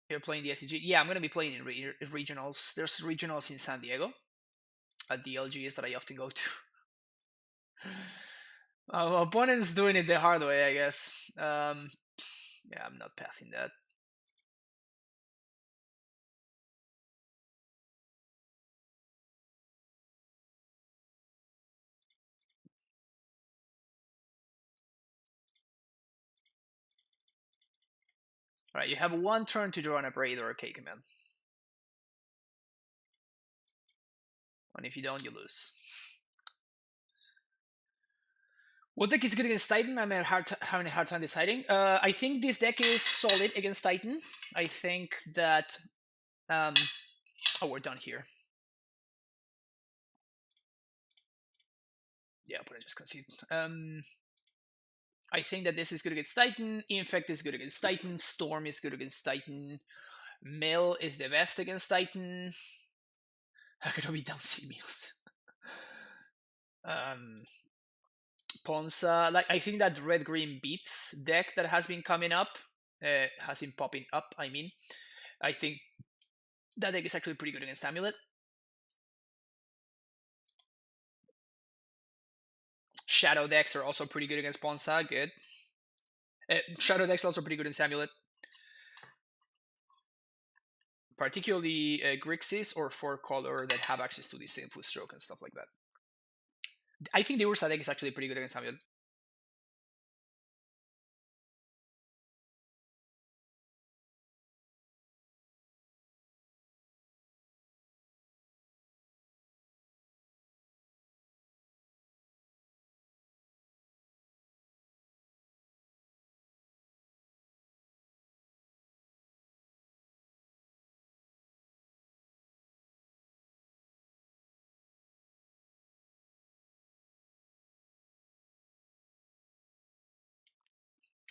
You're playing the SCG? Yeah, I'm gonna be playing in regionals. There's regionals in San Diego at the LGS that I often go to. Opponent's doing it the hard way, I guess. Yeah, I'm not pathing that. Alright, you have 1 turn to draw an Abrade or a K command. And if you don't, you lose. What deck is good against Titan? I'm having a hard time deciding. I think this deck is solid against Titan. I think that... oh, we're done here. Yeah, but I just concede. I think that this is good against Titan. Infect is good against Titan. Storm is good against Titan. Mill is the best against Titan. How could I be down Simios? Ponza, like I think that red green beats deck that has been coming up, has been popping up. I mean, I think that deck is actually pretty good against Amulet. Shadow decks are also pretty good against Ponza. Good. Shadow decks also pretty good in Amulet. Particularly Grixis or 4-color that have access to the Sinful Stroke and stuff like that. I think the Ursa deck is actually pretty good against Amulet.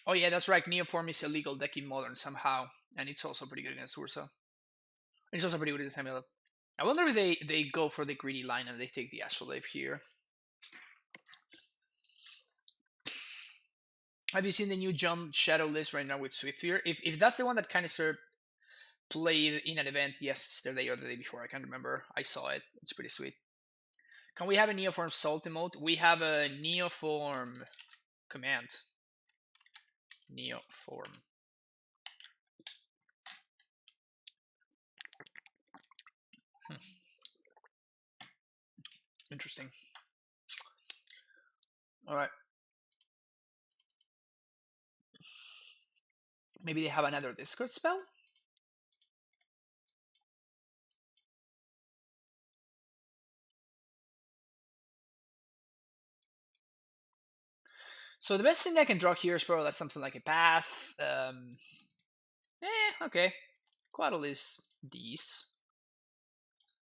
Oh yeah, that's right. Neoform is illegal deck in Modern somehow, and it's also pretty good against Ursa. It's also pretty good against Samuel. I wonder if they go for the greedy line and they take the Astrolabe here. Have you seen the new Jump Shadow list right now with Swiftfear? If that's the one that kind of played in an event yesterday or the day before, I can't remember. I saw it. It's pretty sweet. Can we have a Neoform Salt emote? We have a Neoform command. Neoform. Interesting. All right. Maybe they have another Discord spell? So the best thing I can draw here is probably something like a path. Okay. Quaddle is these.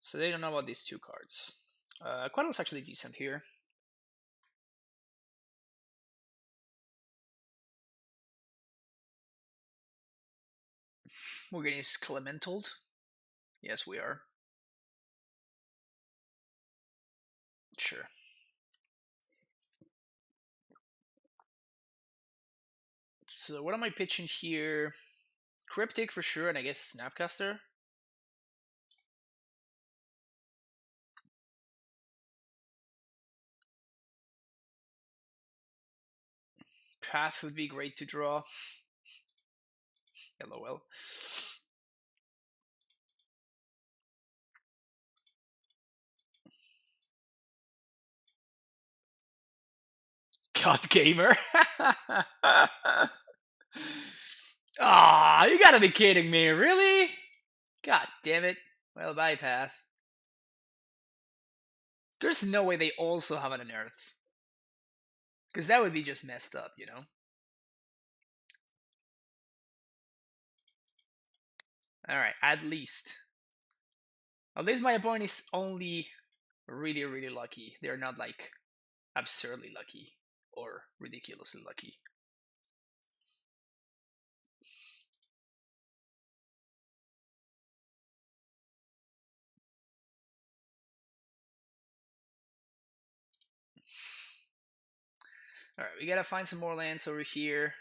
So they don't know about these two cards. Quaddle's actually decent here. We're getting Clementaled. Yes, we are. Sure. So what am I pitching here? Cryptic for sure, and I guess Snapcaster. Path would be great to draw. LOL. God Gamer. Ah, you gotta be kidding me, really? God damn it. Well, bye, Path. There's no way they also have an Unearth. Because that would be just messed up, you know? Alright, at least. At least my opponent is only really, really lucky. They're not, like, absurdly lucky or ridiculously lucky. Alright, we gotta find some more lands over here.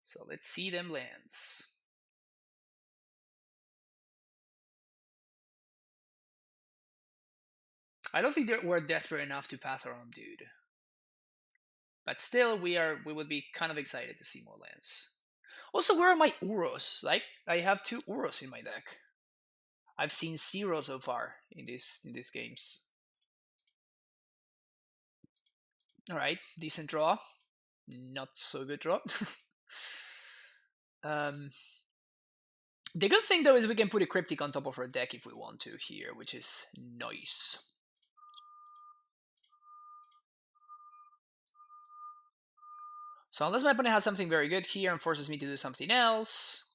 So let's see them lands. I don't think we're desperate enough to path our own dude. But still, we would be kind of excited to see more lands. Also, where are my Uros? Like, I have 2 Uros in my deck. I've seen 0 so far in these games. Alright, decent draw. Not so good draw. The good thing though is we can put a Cryptic on top of our deck if we want to here, which is nice. So unless my opponent has something very good here and forces me to do something else,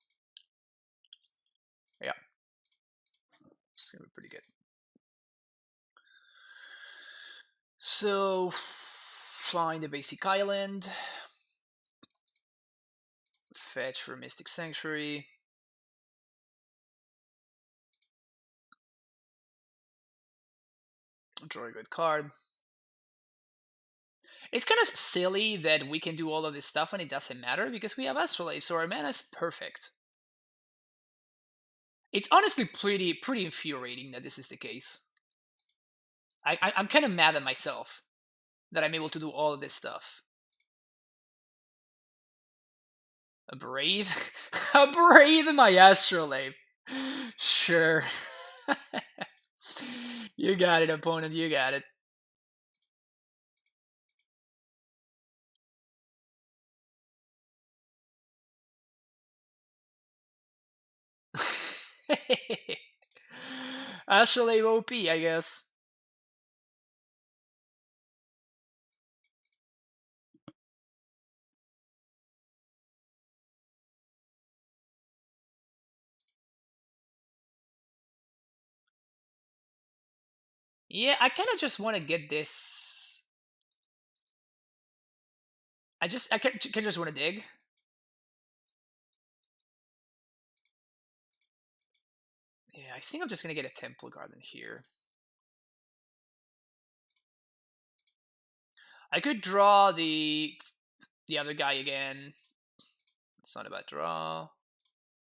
yeah, it's gonna be pretty good. So find a basic island, fetch for Mystic Sanctuary. Draw a good card. It's kind of silly that we can do all of this stuff and it doesn't matter because we have Astrolabe, so our mana is perfect. It's honestly pretty infuriating that this is the case. I'm kind of mad at myself that I'm able to do all of this stuff. A Brave? A Brave my Astrolabe. Sure. You got it, opponent, you got it. Astrolabe OP, I guess. Yeah, I kind of just want to get this. I can just want to dig. Yeah, I think I'm just gonna get a Temple Garden here. I could draw the other guy again. It's not a bad draw.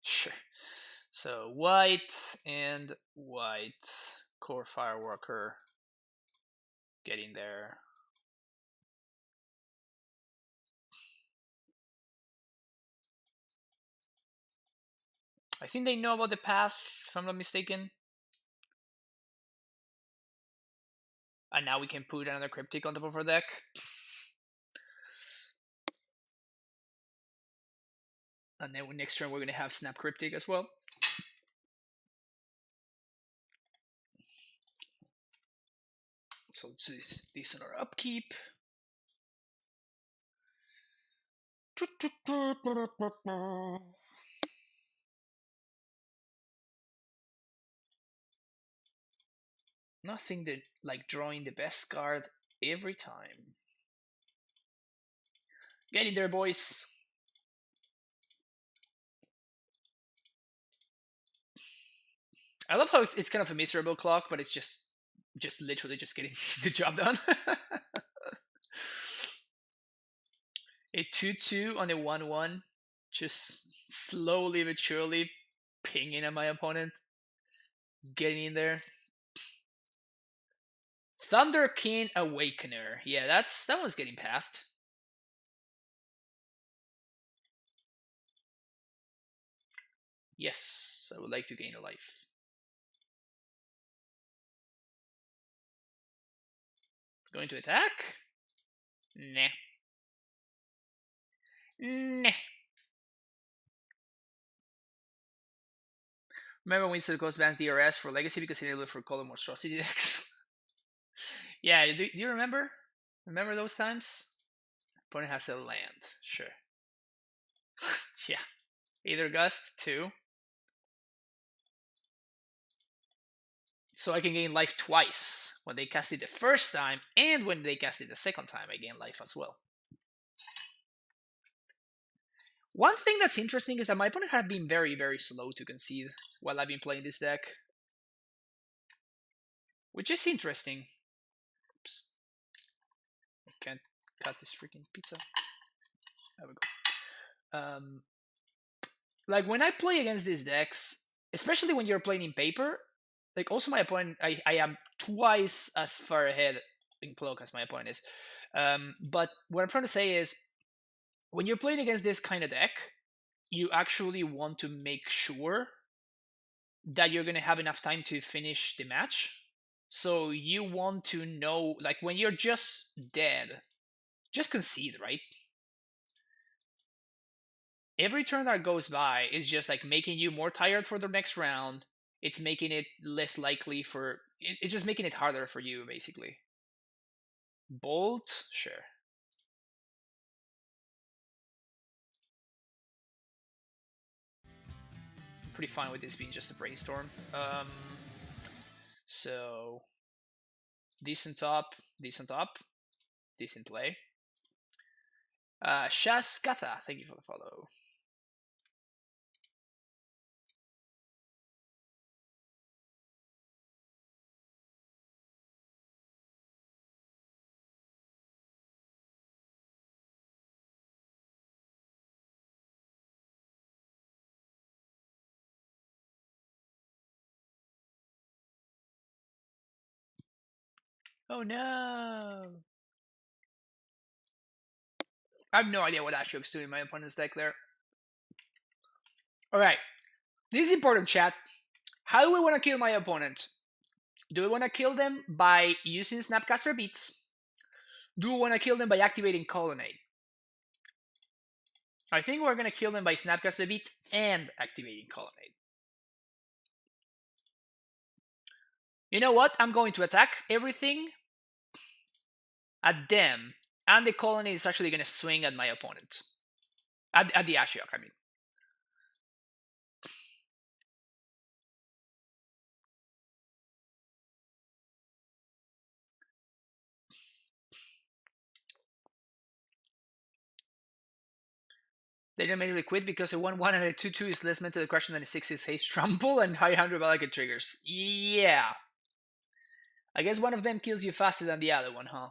Sure. So white and white. Core Fireworker. Getting there. I think they know about the path, if I'm not mistaken. And now we can put another Cryptic on top of our deck. And then next turn we're going to have Snap Cryptic as well. So let's do this on our upkeep. Nothing that like drawing the best card every time. Get in there, boys. I love how it's kind of a miserable clock, but it's just literally just getting the job done. A 2/2 on a 1/1, just slowly but surely pinging at my opponent, getting in there. Thunder King Awakener. Yeah, that one's getting pathed. Yes, I would like to gain a life. Going to attack? Nah. Nah. Remember when it goes banned DRS for Legacy because it enabled for color monstrosity decks? Yeah, do you remember? Remember those times? Opponent has a land, sure. Yeah. Either Gust, 2. So I can gain life twice. When they cast it the first time, and when they cast it the second time, I gain life as well. One thing that's interesting is that my opponent have been very, very slow to concede while I've been playing this deck. Which is interesting. Oops. I can't cut this freaking pizza. There we go. Like when I play against these decks, especially when you're playing in paper, like also my opponent, I am twice as far ahead in cloak as my opponent is. But what I'm trying to say is, when you're playing against this kind of deck, you actually want to make sure that you're going to have enough time to finish the match. So you want to know, like when you're just dead, just concede, right? Every turn that goes by is just like making you more tired for the next round. It's making it less likely for it's just making it harder for you, basically. Bolt, sure. I'm pretty fine with this being just a brainstorm. So decent top, decent top, decent play. Shaz Katha, thank you for the follow. Oh no! I have no idea what Ashiok's doing in my opponent's deck there. Alright. This is important, chat. How do we want to kill my opponent? Do we want to kill them by using Snapcaster Beats? Do we want to kill them by activating Colonnade? I think we're going to kill them by Snapcaster Beat and activating Colonnade. You know what? I'm going to attack everything at them, and the Colonnade is actually going to swing at my opponent. At the Ashiok, I mean. They didn't immediately quit because a 1-1 and a 2-2 is less mental question than a 6 is haste trample and high 100 Malekith triggers. Yeah. I guess one of them kills you faster than the other one, huh?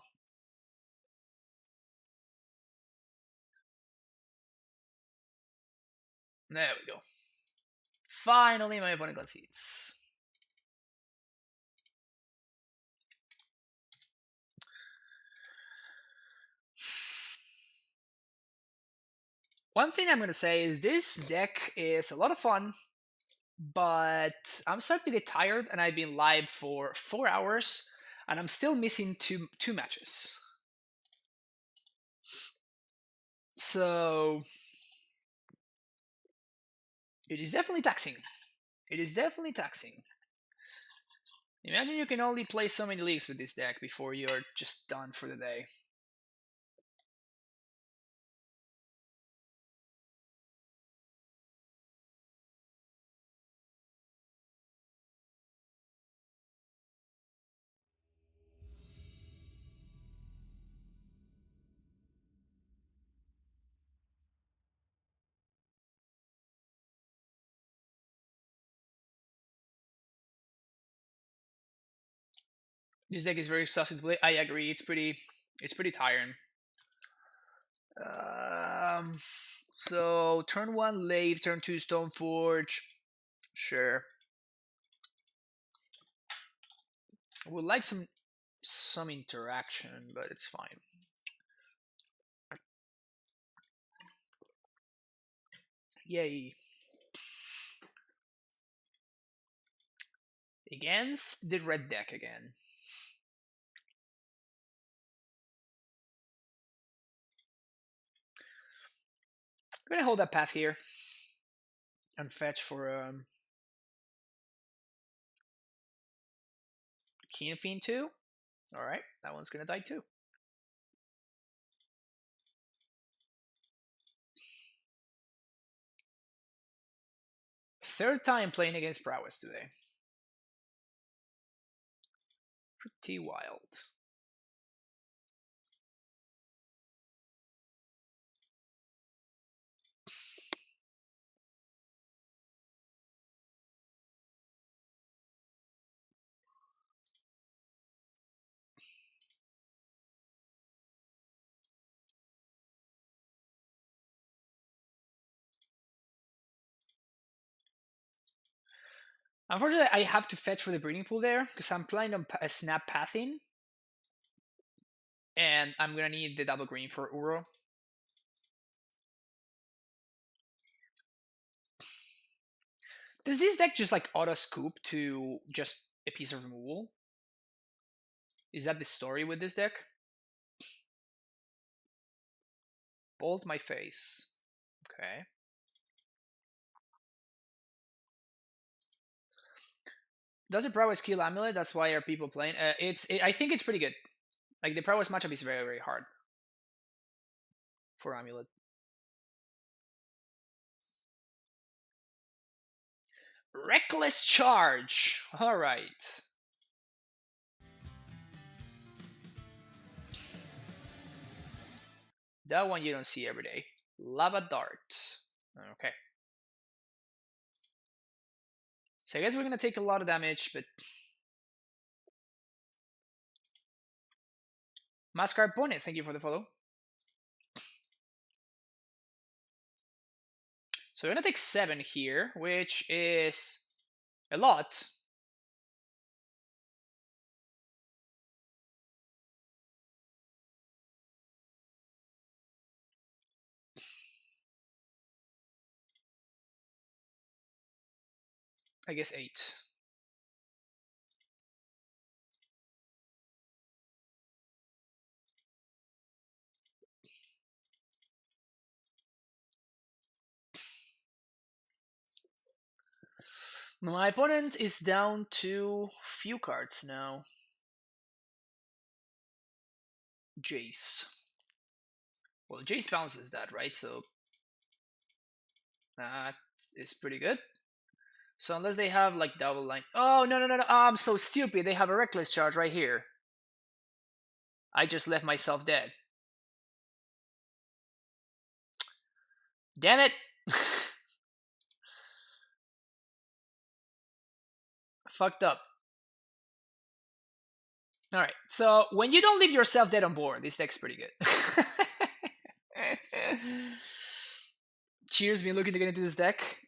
There we go. Finally, my opponent concedes. One thing I'm going to say is this deck is a lot of fun, but I'm starting to get tired, and I've been live for 4 hours, and I'm still missing two matches. So it is definitely taxing. It is definitely taxing. Imagine you can only play so many leagues with this deck before you're just done for the day. This deck is very exhausting to play. I agree. It's pretty tiring. So turn 1 Lave, turn 2 Stoneforge. Sure. I would like some interaction, but it's fine. Yay. Against the red deck again. I'm gonna hold that path here and fetch for Keen Fiend 2. Alright, that one's gonna die too. Third time playing against Prowess today. Pretty wild. Unfortunately, I have to fetch for the breeding pool there because I'm planning on a snap pathing, and I'm gonna need the double green for Uro. Does this deck just like auto scoop to just a piece of removal? Is that the story with this deck? Bolt my face. Okay. Does the Prowess kill Amulet? That's why are people playing? I think it's pretty good. Like the Prowess matchup is very, very hard for Amulet. Reckless Charge. All right. That one you don't see every day. Lava Dart. Okay. So I guess we're gonna take a lot of damage, but Mascard Pony, thank you for the follow. So we're gonna take 7 here, which is a lot. I guess 8. My opponent is down to few cards now. Jace. Well, Jace bounces that, right? So that is pretty good. So unless they have like double line. Oh, no. Oh, I'm so stupid. They have a Reckless Charge right here. I just left myself dead. Damn it! Fucked up. Alright, so when you don't leave yourself dead on board, this deck's pretty good. Cheers, been looking to get into this deck.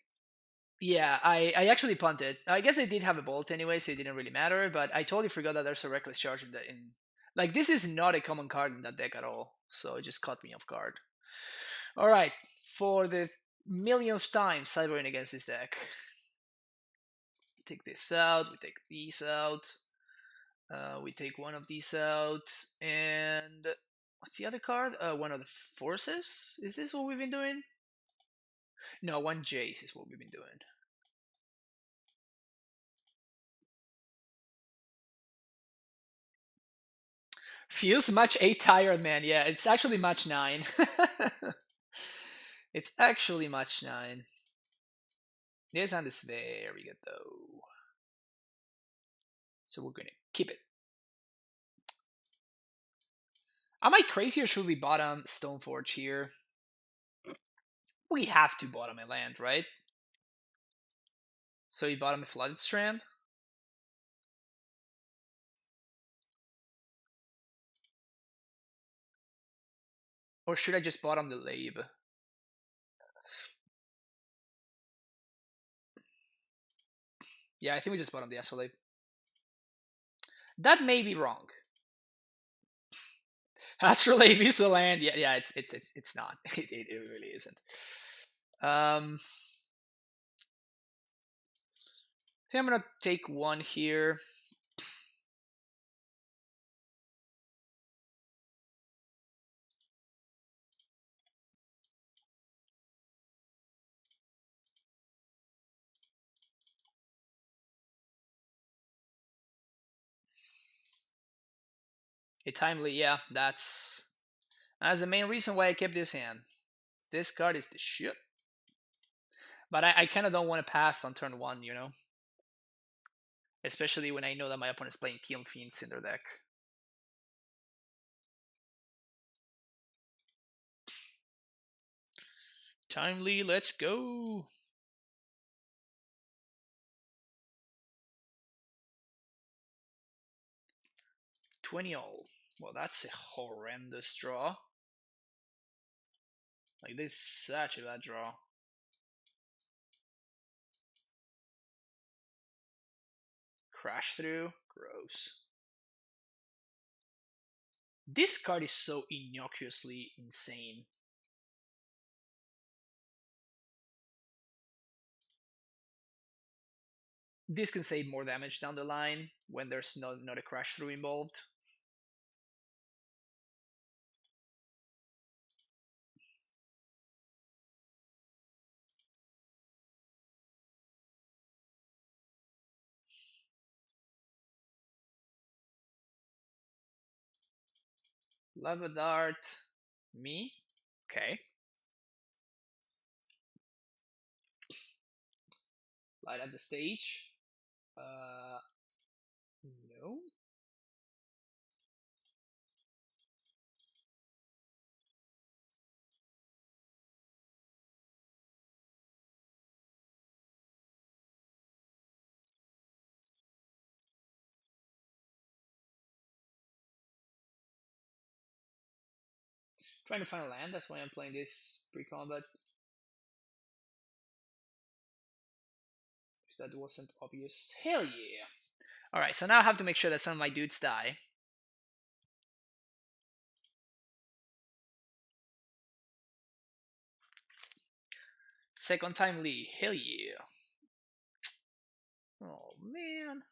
Yeah, I actually punted. I guess I did have a bolt anyway, so it didn't really matter, but I totally forgot that there's a reckless charge in like this is not a common card in that deck at all, so it just caught me off guard. Alright, for the millionth time sideboarding against this deck. Take this out, we take these out. We take one of these out, and what's the other card? One of the forces? Is this what we've been doing? No, one Jace is what we've been doing. Feels match 8 tired, man. Yeah, it's actually match 9. It's actually match 9. This hand is very good, though. So we're gonna keep it. Am I crazy or should we bottom Stoneforge here? We have to bottom a land, right? So you bottom a Flooded Strand? Or should I just bottom the Lave? Yeah, I think we just bottom the Astrolabe. That may be wrong. Astrolabe is a land. Yeah, it's not. It really isn't. I think I'm gonna take one here. A timely, yeah, that's the main reason why I kept this hand. This card is the shit. But I kind of don't want to path on turn 1, you know? Especially when I know that my opponent's playing Kiln Fiends in their deck. Timely, let's go! $20 all. Well, that's a horrendous draw. Like, this is such a bad draw. Crash through? Gross. This card is so innocuously insane. This can save more damage down the line when there's not a crash through involved. Lava Dart. Me? Okay. Light up the stage. No. Trying to find a land, that's why I'm playing this pre-combat. If that wasn't obvious. Hell yeah. Alright, so now I have to make sure that some of my dudes die. Second time Lee. Hell yeah. Oh man.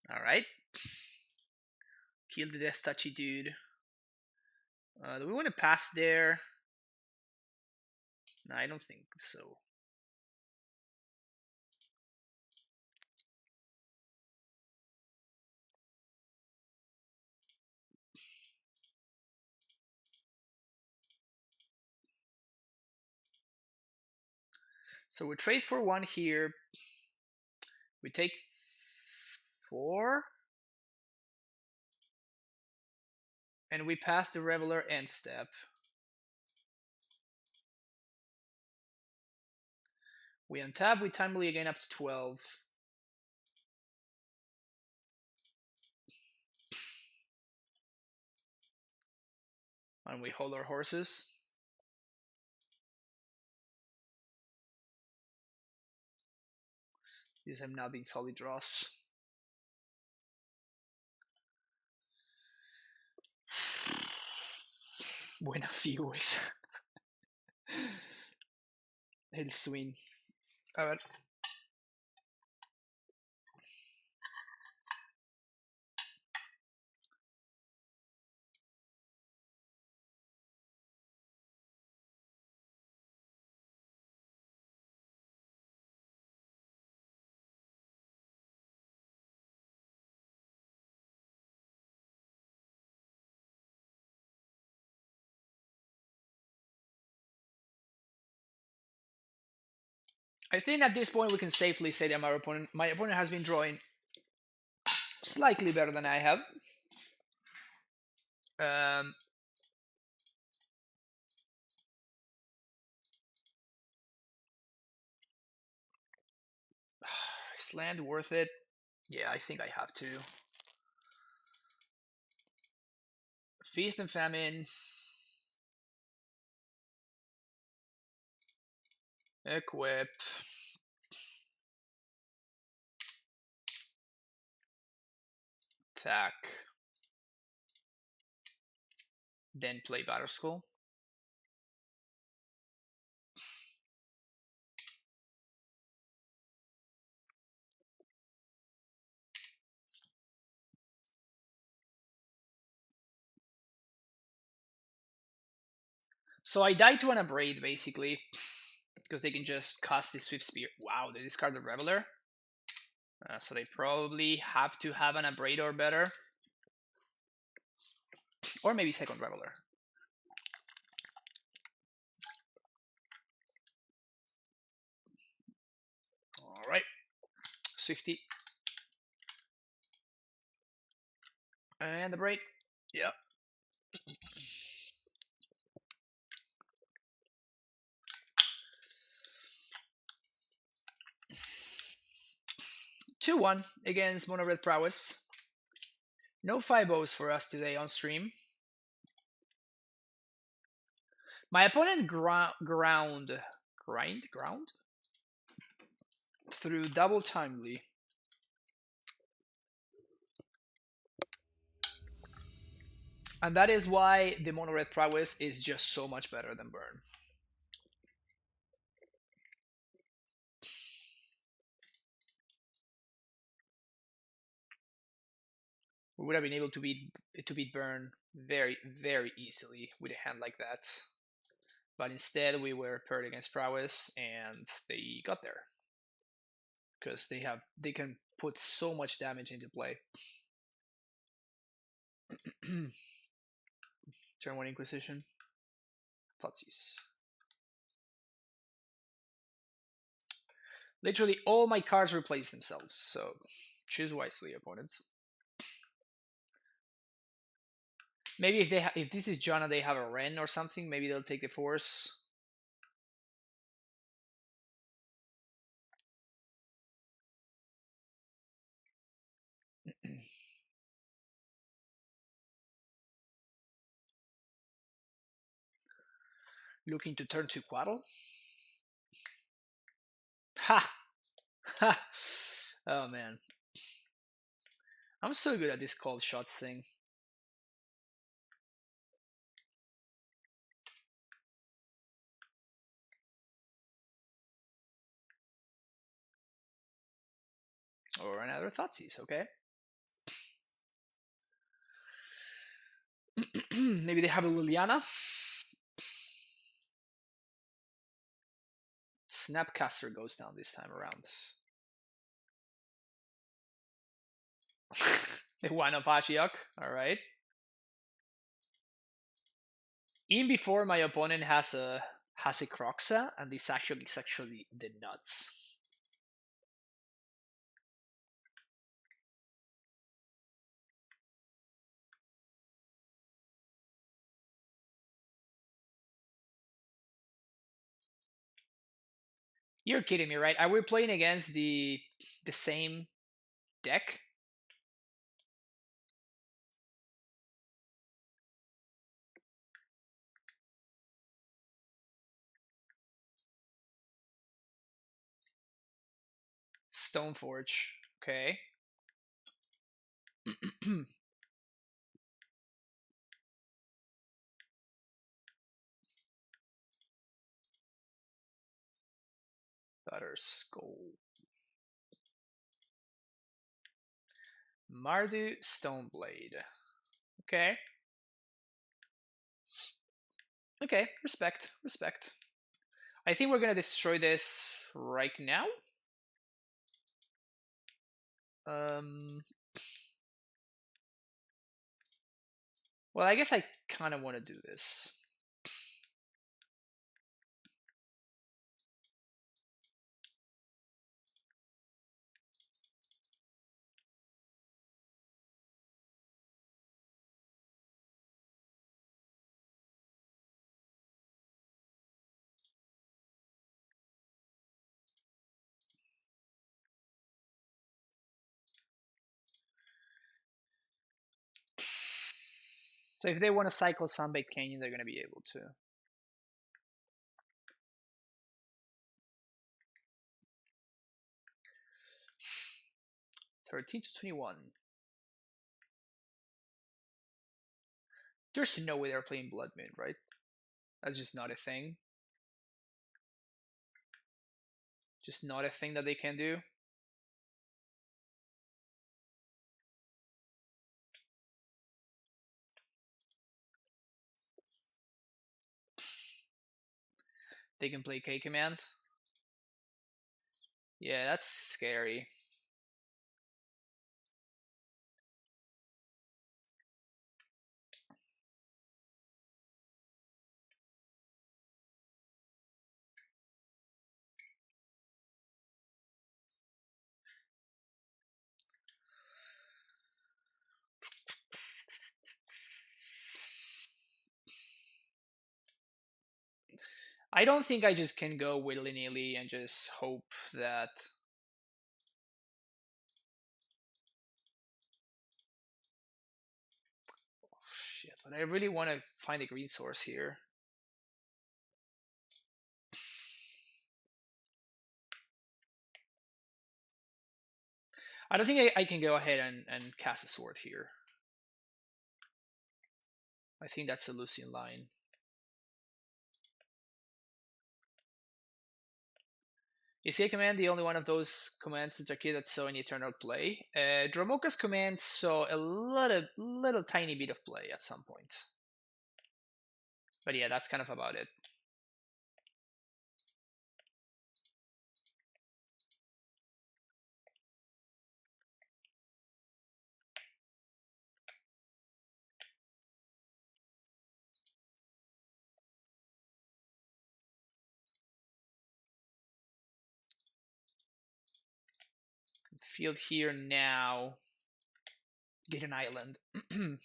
Alright. Kill the Death Touchy dude. Do we want to pass there? No, I don't think so. So we trade for 1 here. We take 4. And we pass the Reveler end step. We untap, we timely again up to 12. And we hold our horses. These have not been solid draws. Buena viewers. El swing. A ver. I think at this point we can safely say that my opponent has been drawing slightly better than I have. Is land worth it? Yeah, I think I have to. Feast and Famine. Equip. Attack. Then play Battle School. So I die to an Abrade, basically, because they can just cast the Swift Spear. Wow, they discard the Reveler. So they probably have to have an Abrade or better. Or maybe second Reveler. Alright. Swifty. And the Abrade. Yep. Two 2-1 against Mono Red Prowess. No 5-0s for us today on stream. My opponent ground through double timely. And that is why the Mono Red Prowess is just so much better than Burn. We would have been able to beat Burn very, very easily with a hand like that. But instead we were paired against Prowess and they got there. Because they can put so much damage into play. Turn 1 Inquisition. Thoughtseize. Literally all my cards replace themselves, so choose wisely, opponents. Maybe if this is Janna, they have a Ren or something. Maybe they'll take the Force. Looking to turn 2 Quaddle. Ha! Ha! Oh man. I'm so good at this cold shot thing. Or another Thoughtseize, okay. Maybe they have a Liliana. Snapcaster goes down this time around. The one of Ashiok, alright. Even before my opponent has a has a Croxa, and this actually is actually the nuts. You're kidding me, right? Are we playing against the same deck? Stoneforge. Okay. Butter Skull. Mardu Stoneblade. Okay. Okay, respect, respect. I think we're gonna destroy this right now. Well, I guess I kind of want to do this. So if they want to cycle Sunbaked Canyon, they're going to be able to. 13 to 21. There's no way they're playing Blood Moon, right? That's just not a thing. Just not a thing that they can do. They can play K Command. Yeah, that's scary. I don't think I just can go willy-nilly and just hope that... Oh, shit, but I really want to find a green source here. I don't think I can go ahead and cast a sword here. I think that's a losing line. Is K command the only one of those commands that Jackie that saw an eternal play? Dromoka's command saw a little tiny bit of play at some point. But yeah, that's kind of about it. Field here now. Get an island. And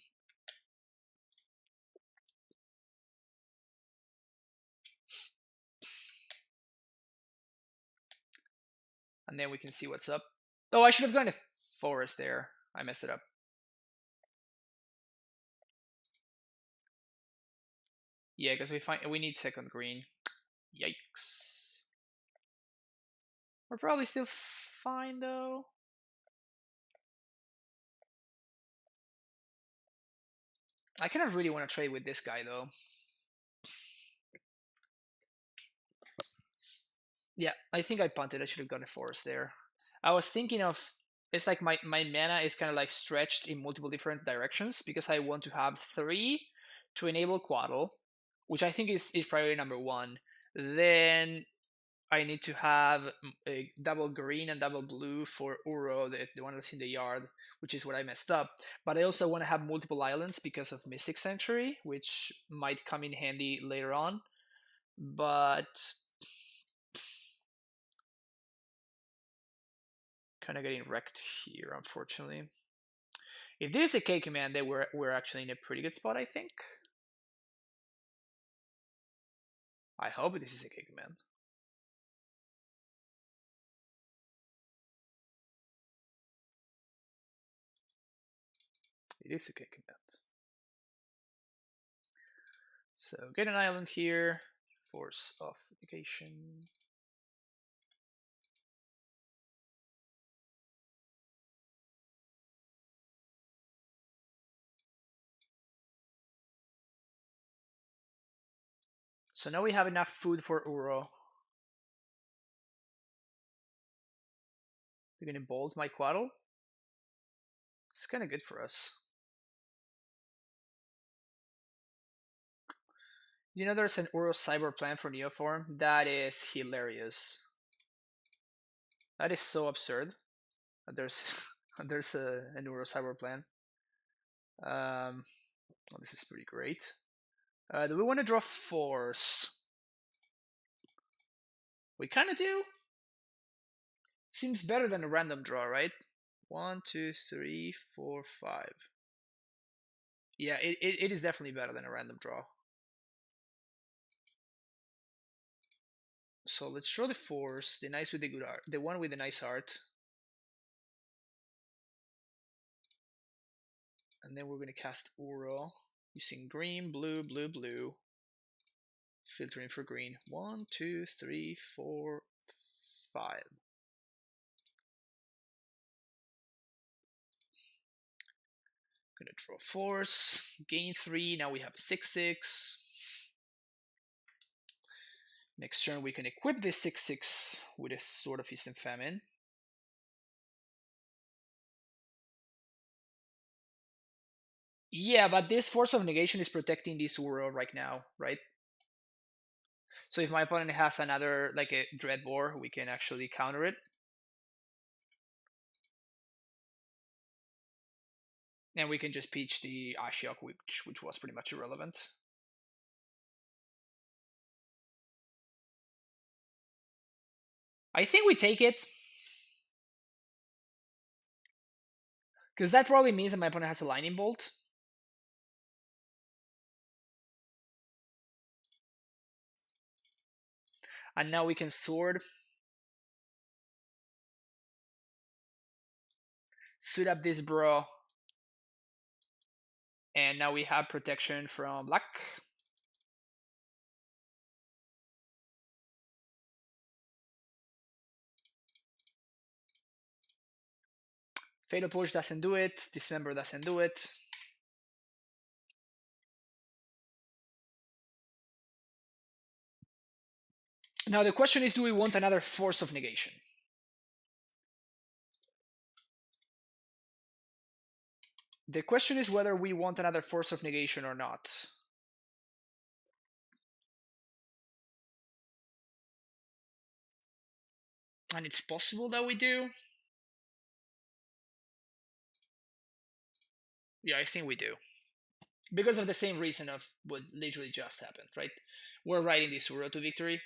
then we can see what's up. Oh, I should have gone to forest there. I messed it up. Yeah, because we need second green. Yikes. We're probably still fine though. I kind of really want to trade with this guy though. Yeah, I think I punted. I should have gone a forest there. I was thinking of, it's like my mana is kind of like stretched in multiple different directions because I want to have 3 to enable Quaddle, which I think is priority number 1. Then I need to have a double green and double blue for Uro, the one that's in the yard, which is what I messed up. But I also want to have multiple islands because of Mystic Sanctuary, which might come in handy later on. but kind of getting wrecked here, unfortunately. If this is a K command, then we're actually in a pretty good spot, I think. I hope this is a K command. It is a K command. So get an island here. Force of negation. So now we have enough food for Uro. They're gonna bolt my Quaddle. It's kind of good for us. You know there's an Uro Cyber plan for Neoform? That is hilarious. That is so absurd. There's there's an Uro Cyber plan. Well, this is pretty great. Do we want to draw Force? We kind of do. Seems better than a random draw, right? 1, 2, 3, 4, 5. Yeah, it is definitely better than a random draw. So let's draw the Force, the nice with the good art, the one with the nice art. And then we're going to cast Uro using green, blue, blue, blue. Filtering for green. 1, 2, 3, 4, 5. Gonna draw Force, gain 3. Now we have 6/6. Next turn we can equip this 6/6 with a Sword of Feast and Famine. Yeah, but this Force of Negation is protecting this Uro right now, right? So if my opponent has another, like a Dreadbore, we can actually counter it. And we can just peach the Ashiok, which was pretty much irrelevant. I think we take it. Because that probably means that my opponent has a Lightning Bolt. And now we can Sword. Suit up this bro. And now we have protection from black. Fatal Push doesn't do it. Dismember doesn't do it. Now the question is, do we want another Force of Negation? The question is whether we want another Force of Negation or not. And it's possible that we do. Yeah, I think we do. Because of the same reason of what literally just happened, right? We're riding this Uro to victory.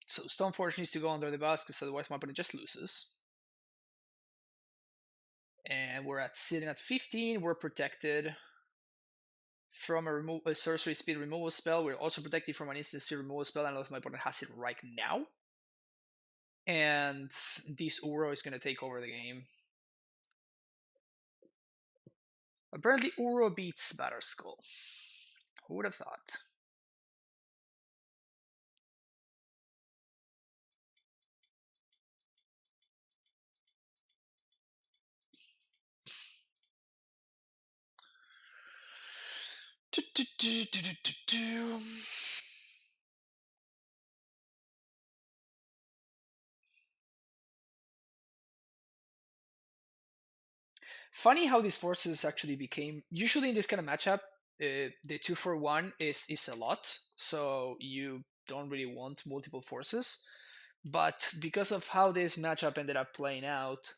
So Stoneforge needs to go under the bus because otherwise my opponent just loses. And we're sitting at 15. We're protected from a sorcery speed removal spell. We're also protected from an instant speed removal spell unless my opponent has it right now. And this Uro is going to take over the game. Apparently Uro beats Batterskull. Who would have thought? Funny how these forces actually became, usually in this kind of matchup, the 2-for-1 is a lot, so you don't really want multiple forces. But because of how this matchup ended up playing out,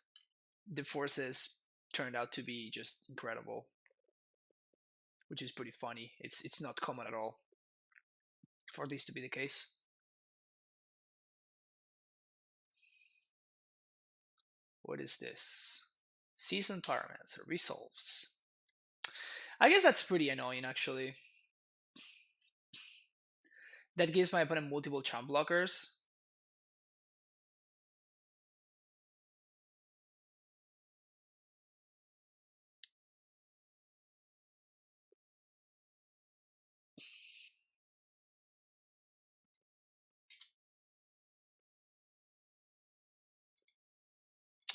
the forces turned out to be just incredible, which is pretty funny. It's not common at all for this to be the case. What is this? Seasoned Pyromancer resolves. I guess that's pretty annoying, actually. That gives my opponent multiple chump blockers.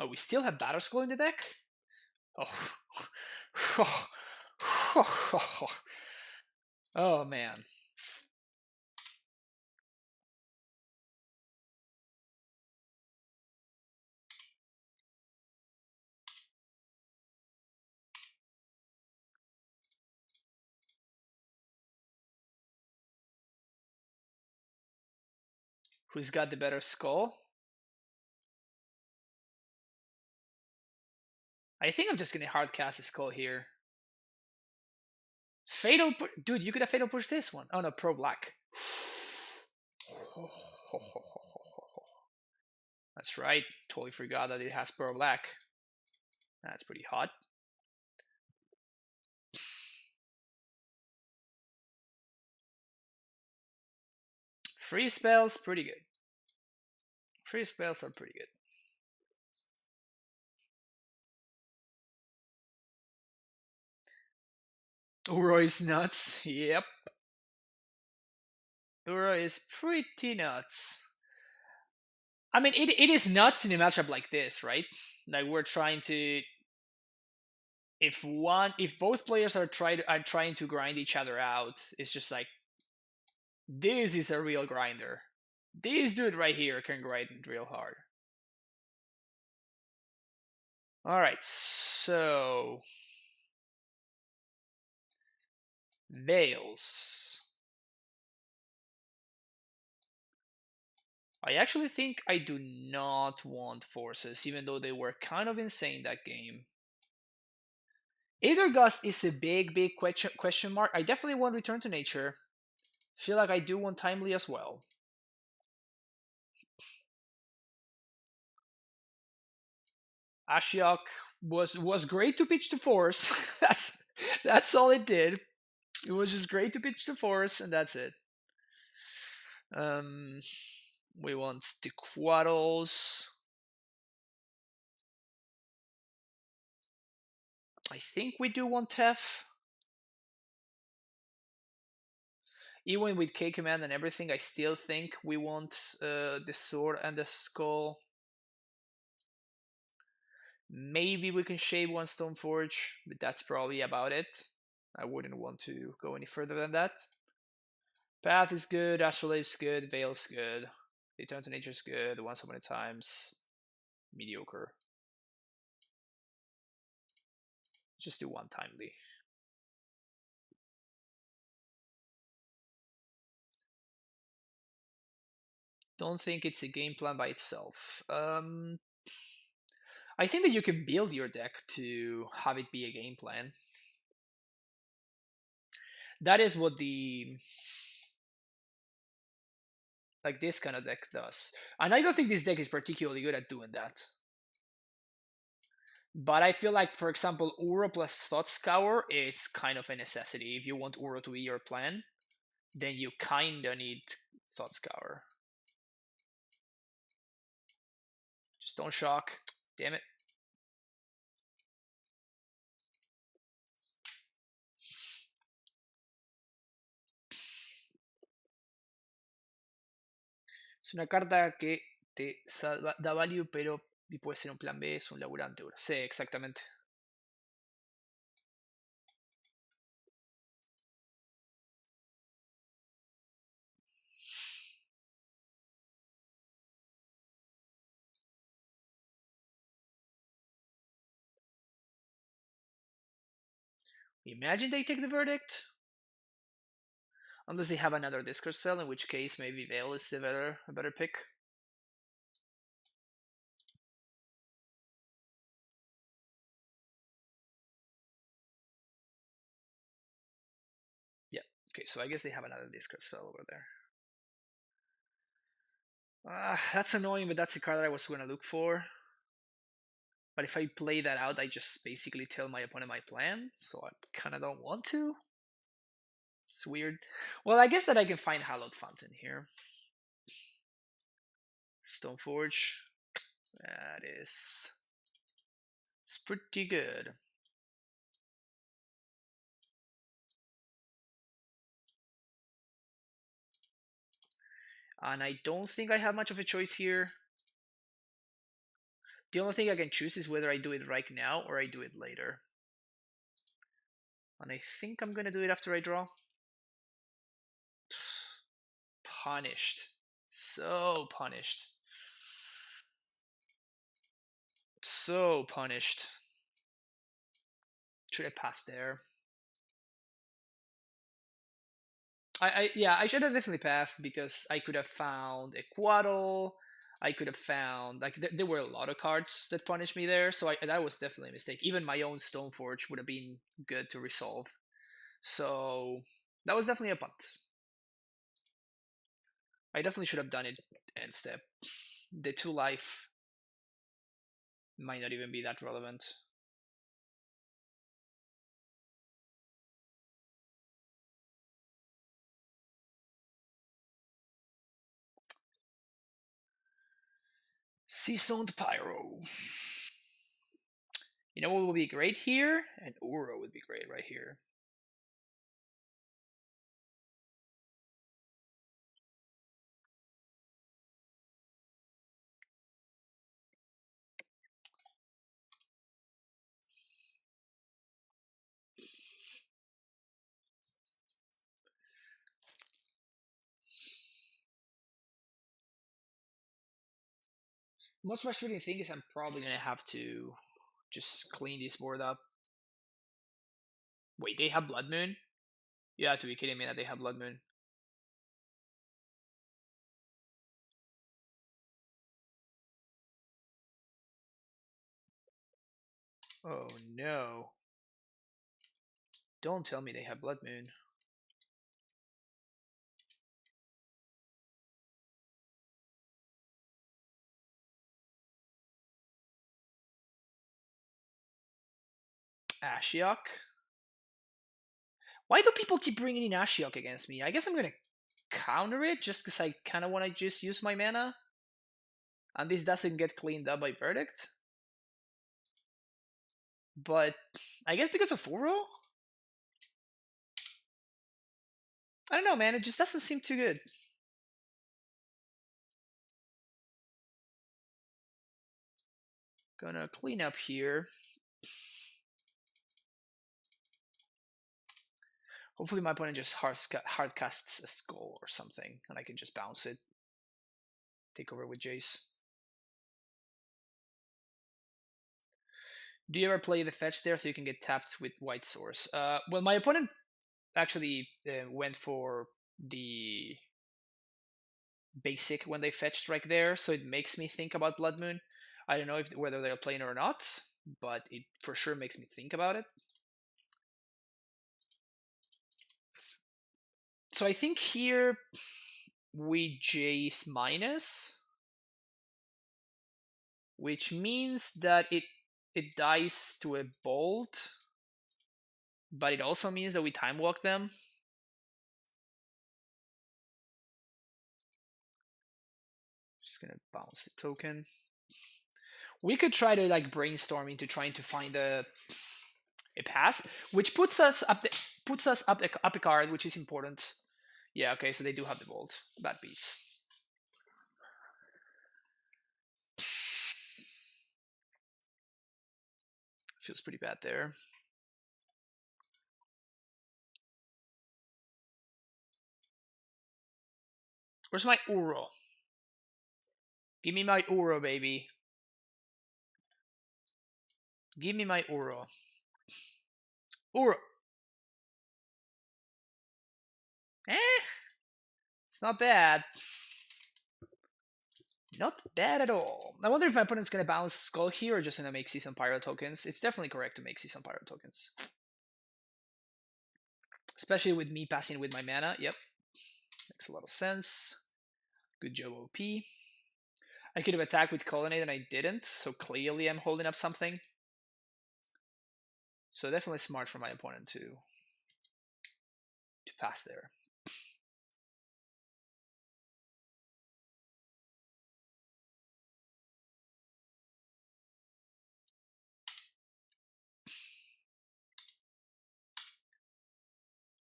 Oh, we still have Battle Skull in the deck? Oh. Oh, man. Who's got the better skull? I think I'm just gonna hardcast the skull here. Fatal dude, you could have fatal push this one. Oh no, pro black. That's right. Totally forgot that it has pro black. That's pretty hot. Free spells, pretty good. Free spells are pretty good. Uro is nuts. Yep. Uro is pretty nuts. I mean, it is nuts in a matchup like this, right? Like we're trying to. If both players are trying to grind each other out, it's just like this is a real grinder. This dude right here can grind real hard. All right, so Veils. I actually think I do not want forces, even though they were kind of insane that game. Aether Gust is a big question mark. I definitely want Return to Nature. Feel like I do want Timely as well. Ashiok was great to pitch to force. that's all it did. It was just great to pitch to force, and that's it. We want the Quaddles. I think we do want Tef. Even with K command and everything, I still think we want the sword and the skull. Maybe we can shave one Stoneforge, but that's probably about it. I wouldn't want to go any further than that. Path is good, Astrolabe's good, Veil's good, Return to Nature's good, Once Upon a Time's mediocre. Just do one Timely. Don't think it's a game plan by itself. I think that you can build your deck to have it be a game plan. That is what like this kind of deck does. And I don't think this deck is particularly good at doing that. But I feel like, for example, Uro plus Thought Scour is kind of a necessity. If you want Uro to be your plan, then you kinda need Thought Scour. Just don't shock. Damn it. Es una carta que te da value, pero puede ser un plan B, es un laburante. Sí, exactamente. Imagine they take the verdict. Unless they have another discard spell, in which case maybe Veil is a better pick. Yeah, okay, so I guess they have another discard spell over there. That's annoying, but that's the card that I was going to look for. But if I play that out, I just basically tell my opponent my plan, so I kind of don't want to. It's weird. Well, I guess that I can find Hallowed Fountain here. Stoneforge. That is... It's pretty good. And I don't think I have much of a choice here. The only thing I can choose is whether I do it right now or I do it later. And I think I'm gonna do it after I draw. Punished. So punished. So punished. Should have passed there. I should have definitely passed because I could have found a Quaddle. I could have found like there were a lot of cards that punished me there, so that was definitely a mistake. Even my own Stoneforge would have been good to resolve. So that was definitely a punt. I definitely should have done it end step. The 2 life might not even be that relevant. Seasoned Pyro. You know what would be great here? An Uro would be great right here. Most frustrating thing is I'm probably gonna have to just clean this board up. Wait, they have Blood Moon? You have to be kidding me that they have Blood Moon. Oh no. Don't tell me they have Blood Moon. Ashiok? Why do people keep bringing in Ashiok against me? I guess I'm gonna counter it just because I kind of want to just use my mana. And this doesn't get cleaned up by Verdict. But I guess because of Uro? I don't know, man. It just doesn't seem too good. Gonna clean up here. Hopefully my opponent just hard casts a Skull or something, and I can just bounce it. Take over with Jace. Do you ever play the fetch there so you can get tapped with White Source? Well, my opponent actually went for the basic when they fetched right there, so it makes me think about Blood Moon. I don't know whether they're playing or not, but it for sure makes me think about it. So I think here we Jace minus, which means that it dies to a bolt, but it also means that we time walk them. Just gonna bounce the token. We could try to like brainstorm into trying to find a path, which puts us up a card, which is important. Yeah, okay, so they do have the bolt. That beats. Feels pretty bad there. Where's my Uro? Give me my Uro, baby. Give me my Uro. Uro. It's not bad. Not bad at all. I wonder if my opponent's gonna bounce Skull here or just gonna make Season Pyro tokens. It's definitely correct to make Season Pyro tokens. Especially with me passing with my mana. Yep. Makes a lot of sense. Good job, OP. I could have attacked with Colonnade and I didn't, so clearly I'm holding up something. So definitely smart for my opponent to pass there.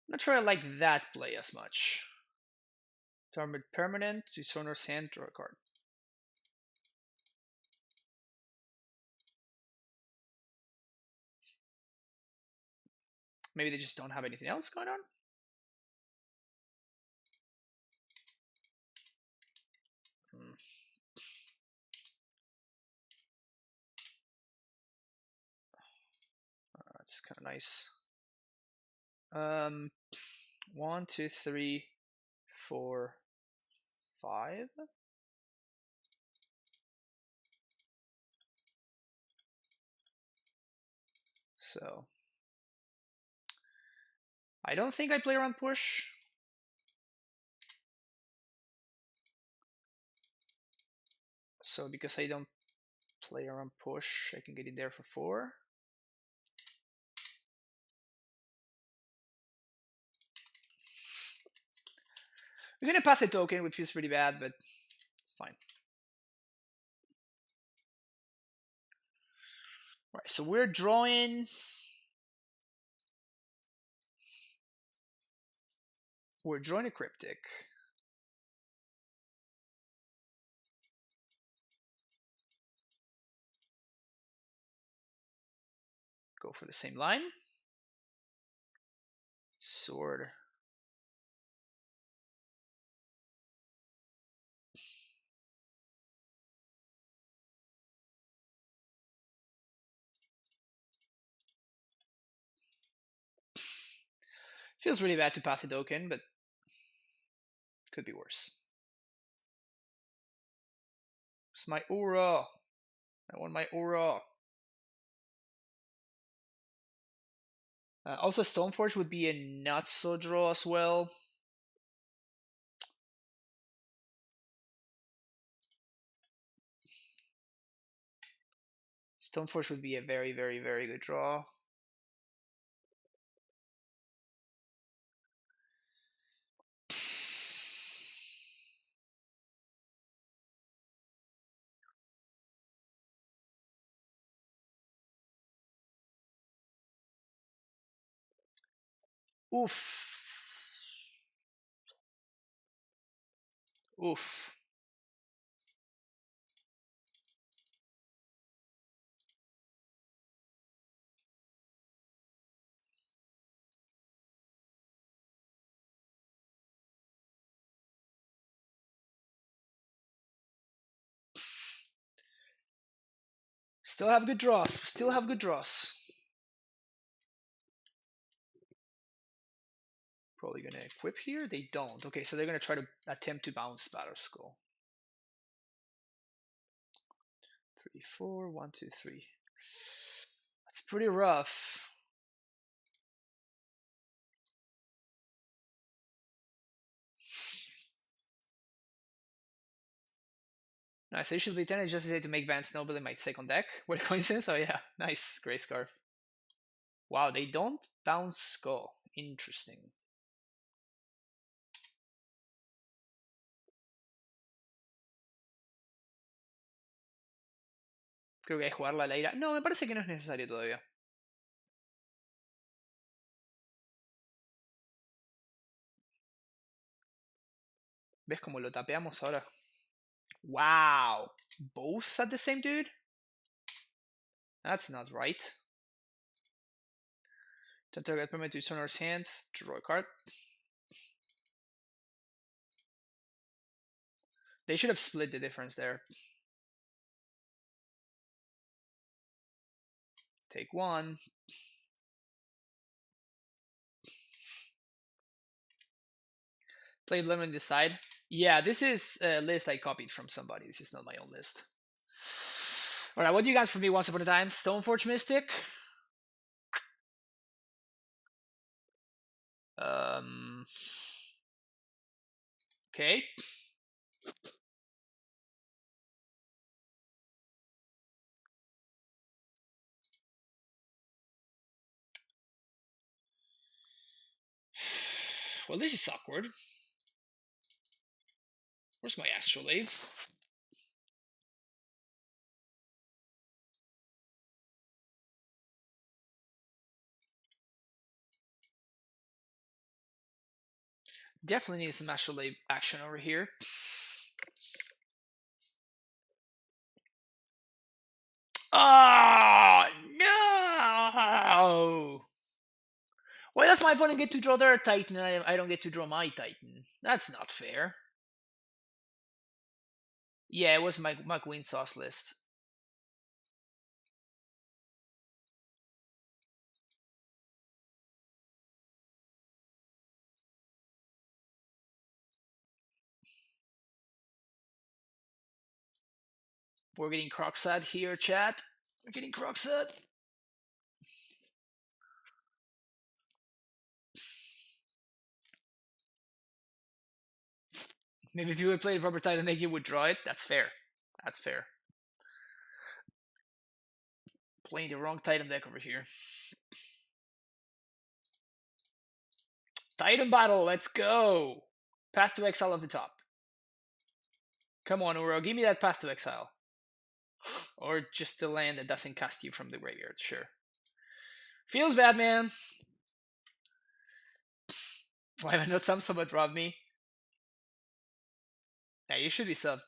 I'm not sure I like that play as much. Target permanent, to owner's hand, draw a card. Maybe they just don't have anything else going on. That's kind of nice. 1, 2, 3, 4, 5. So I don't think I play around push. So because I don't play around push, I can get in there for 4. We're gonna pass a token, which feels pretty bad, but it's fine. All right, so we're drawing. We're drawing a Cryptic. Go for the same line. Sword. Feels really bad to path a token, but could be worse. It's my aura. I want my aura. Also, Stoneforge would be a not so draw as well. Stoneforge would be a very, very, very good draw. Oof. Oof. Still have good draws. Still have good draws. Probably gonna equip here. They don't. Okay, so they're gonna try to attempt to bounce Battle Skull. 3, 4, 1, 2, 3. That's pretty rough. Nice. I should be 10. I just decided to make Bant Stoneblade in my second deck. What a coincidence. Oh yeah, nice. Grey Scarf. Wow, they don't bounce Skull. Interesting. Creo que hay que jugarla a la ira. No, me parece que no es necesario todavía. ¿Ves cómo lo tapeamos ahora? Wow. Both at the same dude? That's not right. Don't target permit to Sonor's hand. Draw a card. They should have split the difference there. Take 1. Played lemon on the side. Yeah, this is a list I copied from somebody. This is not my own list. All right, what do you guys for me? Once upon a time, Stoneforge Mystic. Okay. Well, this is awkward. Where's my astrolabe? Definitely need some astrolabe action over here. Oh no! Why does my opponent get to draw their Titan and I don't get to draw my Titan? That's not fair. Yeah, it was my Queen Sauce list. We're getting Crocsad here, chat. We're getting Crocsad. Maybe if you would play the proper Titan deck, you would draw it. That's fair. That's fair. Playing the wrong Titan deck over here. Titan battle, let's go! Path to Exile off the top. Come on, Uro, give me that Path to Exile. Or just the land that doesn't cast you from the graveyard, sure. Feels bad, man. Why have I not some but robbed me? Yeah, you should be subbed.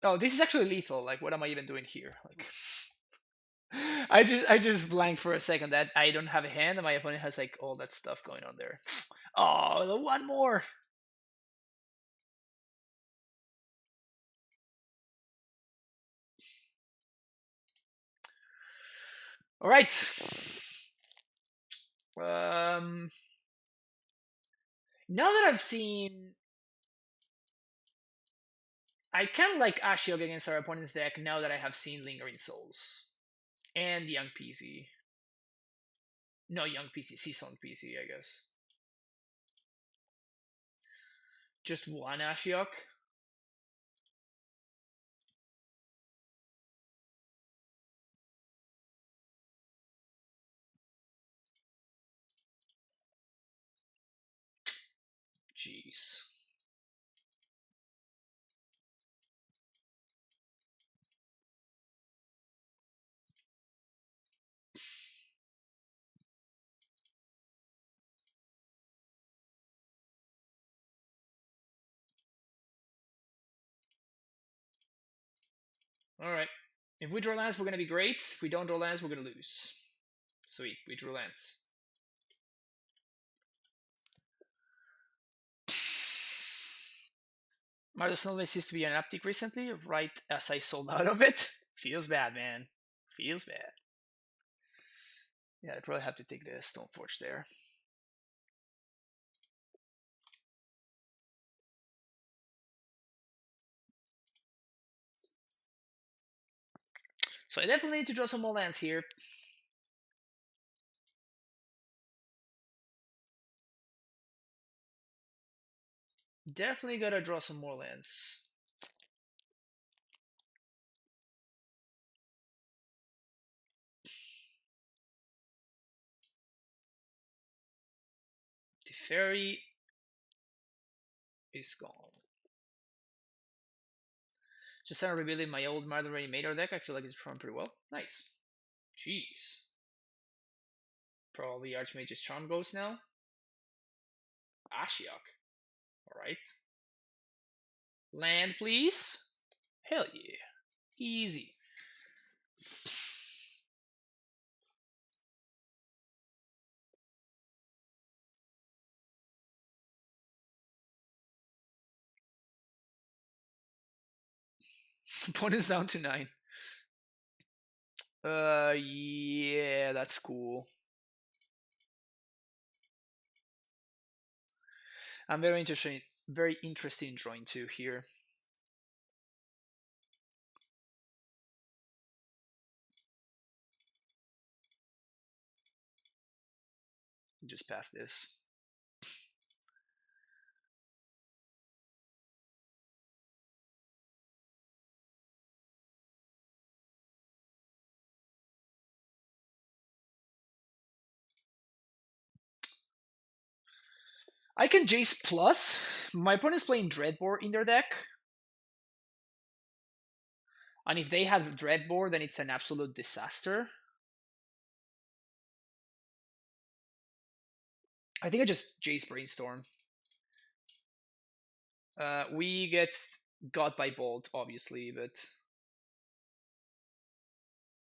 Oh, this is actually lethal. Like, what am I even doing here? Like, I just blanked for a second that I don't have a hand, and my opponent has like all that stuff going on there. Oh, the one more. All right. Now that I've seen, I kind of like Ashiok against our opponent's deck. Now that I have seen Lingering Souls and Young PC. No, Young PC, Seasoned PC, I guess. Just one Ashiok. Jeez. All right. If we draw lands, we're gonna be great. If we don't draw lands, we're gonna lose. Sweet, we drew lands. Mardu Stoneblade seems to be an uptick recently, right as I sold out of it. Feels bad, man. Feels bad. Yeah, I probably have to take the Stoneforge there. So I definitely need to draw some more lands here. Definitely gotta draw some more lands. The fairy is gone. Just started rebuilding my old Mardu Reanimator deck. I feel like it's performed pretty well. Nice. Jeez. Probably Archmage's Charm Ghost now. Ashiok. Alright. Land, please. Hell yeah. Easy. Opponent's down to 9. Yeah, that's cool. I'm very interested in drawing 2 here. Just pass this. I can Jace plus. My opponent's playing Dreadbore in their deck. And if they have Dreadbore, then it's an absolute disaster. I think I just Jace Brainstorm. We get got by Bolt, obviously, but...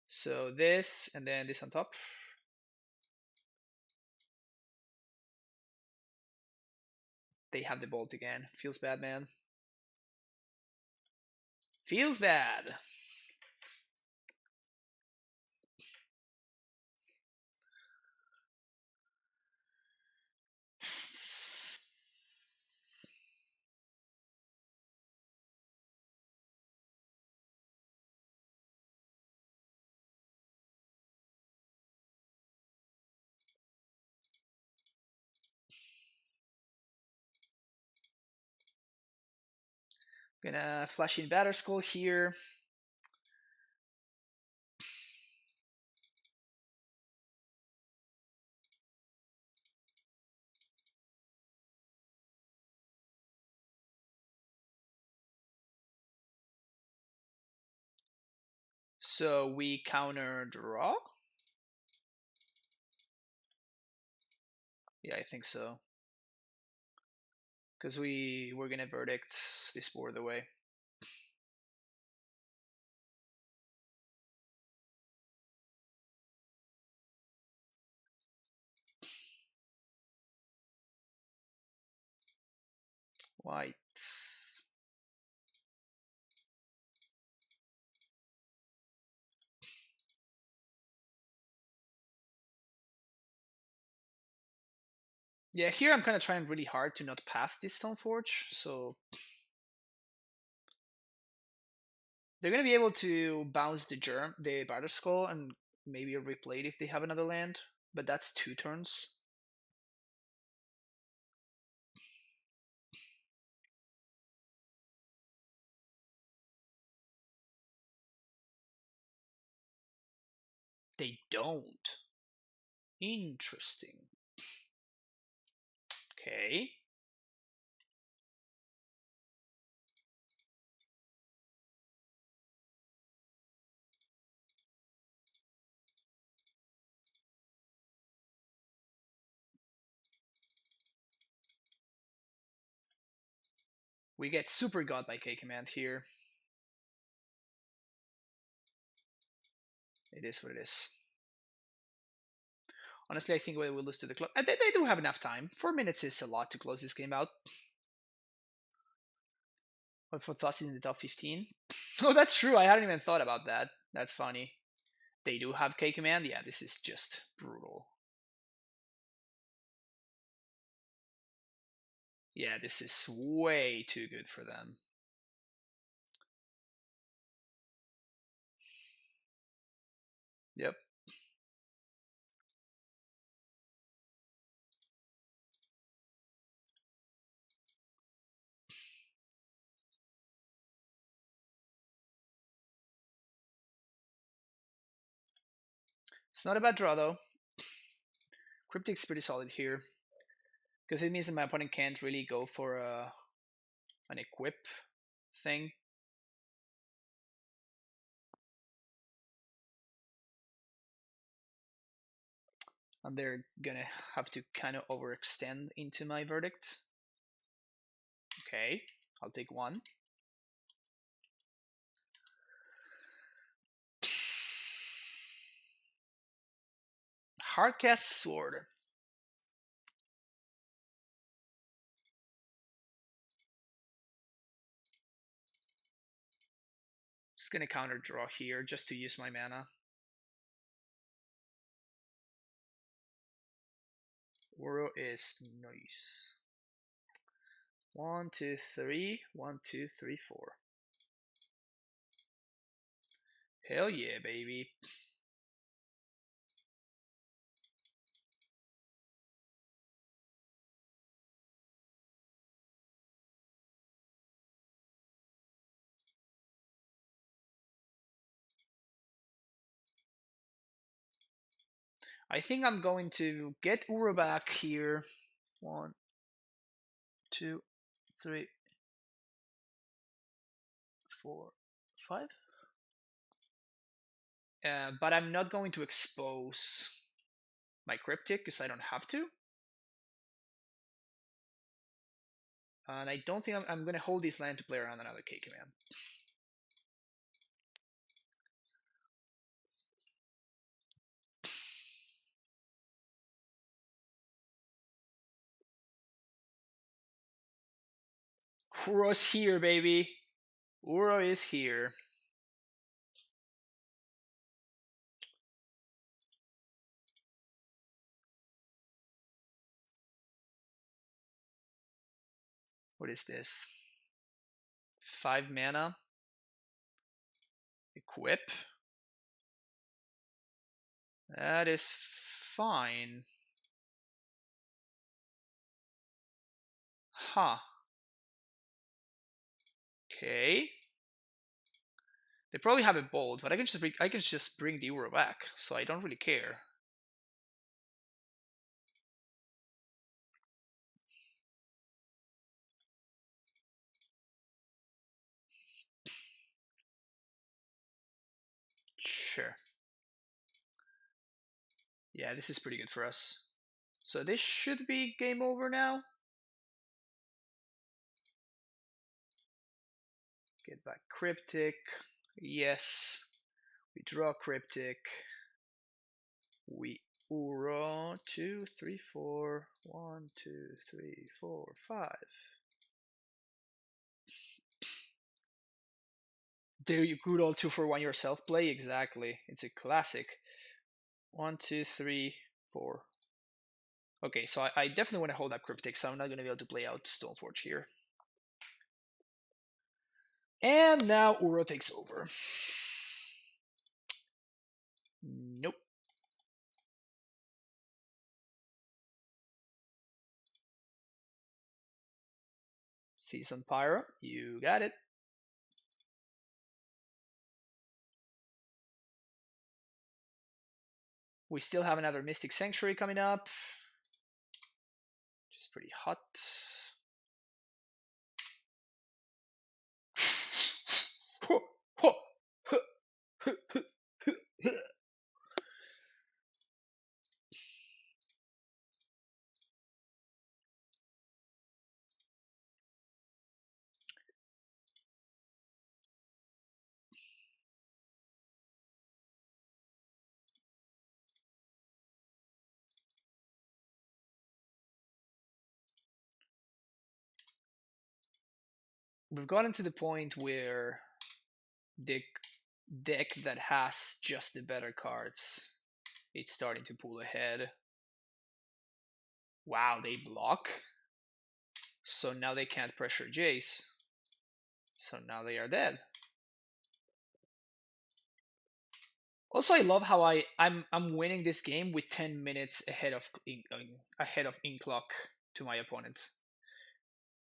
So this, and then this on top. They have the Bolt again. Feels bad, man. Feels bad. Gonna flash in Batterskull here. So we counter draw? Yeah, I think so. Because we're gonna verdict this board away. White. Yeah, here I'm kind of trying really hard to not pass this Stoneforge, so... They're gonna be able to bounce the Batterskull, and maybe replay it if they have another land, but that's 2 turns. They don't. Interesting. Okay. We get Super God by K Command here. It is what it is. Honestly, I think we will lose to the club. They do have enough time. 4 minutes is a lot to close this game out. But for Thus in the top 15. Oh, that's true. I hadn't even thought about that. That's funny. They do have K Command. Yeah, this is just brutal. Yeah, this is way too good for them. Yep. It's not a bad draw, though. Cryptic's pretty solid here. Because it means that my opponent can't really go for an equip thing. And they're gonna have to kind of overextend into my verdict. Okay, I'll take 1. Hardcast Sword. Just gonna counter draw here just to use my mana. Oro is nice. 1, 2, 3. 1, 2, 3, 4. Hell yeah, baby. I think I'm going to get Uro back here. 1, 2, 3, 4, 5. But I'm not going to expose my Cryptic because I don't have to. And I don't think I'm going to hold this land to play around another K command. Uro's here, baby. Uro is here. What is this? 5 mana. Equip. That is fine. Huh. Okay. They probably have a bolt, but I can just bring the Uro back, so I don't really care. Sure. Yeah, this is pretty good for us. So this should be game over now. Get back Cryptic. Yes. We draw Cryptic. We Uro 2, 3, 4. 1, 2, 3, 4, 5. Do you good old 2 for 1 yourself play? Exactly. It's a classic. 1, 2, 3, 4. Okay, so I definitely want to hold up Cryptic, so I'm not going to be able to play out Stoneforge here. And now Uro takes over. Nope. Season Pyro, you got it. We still have another Mystic Sanctuary coming up, which is pretty hot. We've gotten to the point where the deck that has just the better cards, it's starting to pull ahead. Wow, they block. So now they can't pressure Jace. So now they are dead. Also, I love how I'm winning this game with 10 minutes ahead of in clock to my opponent.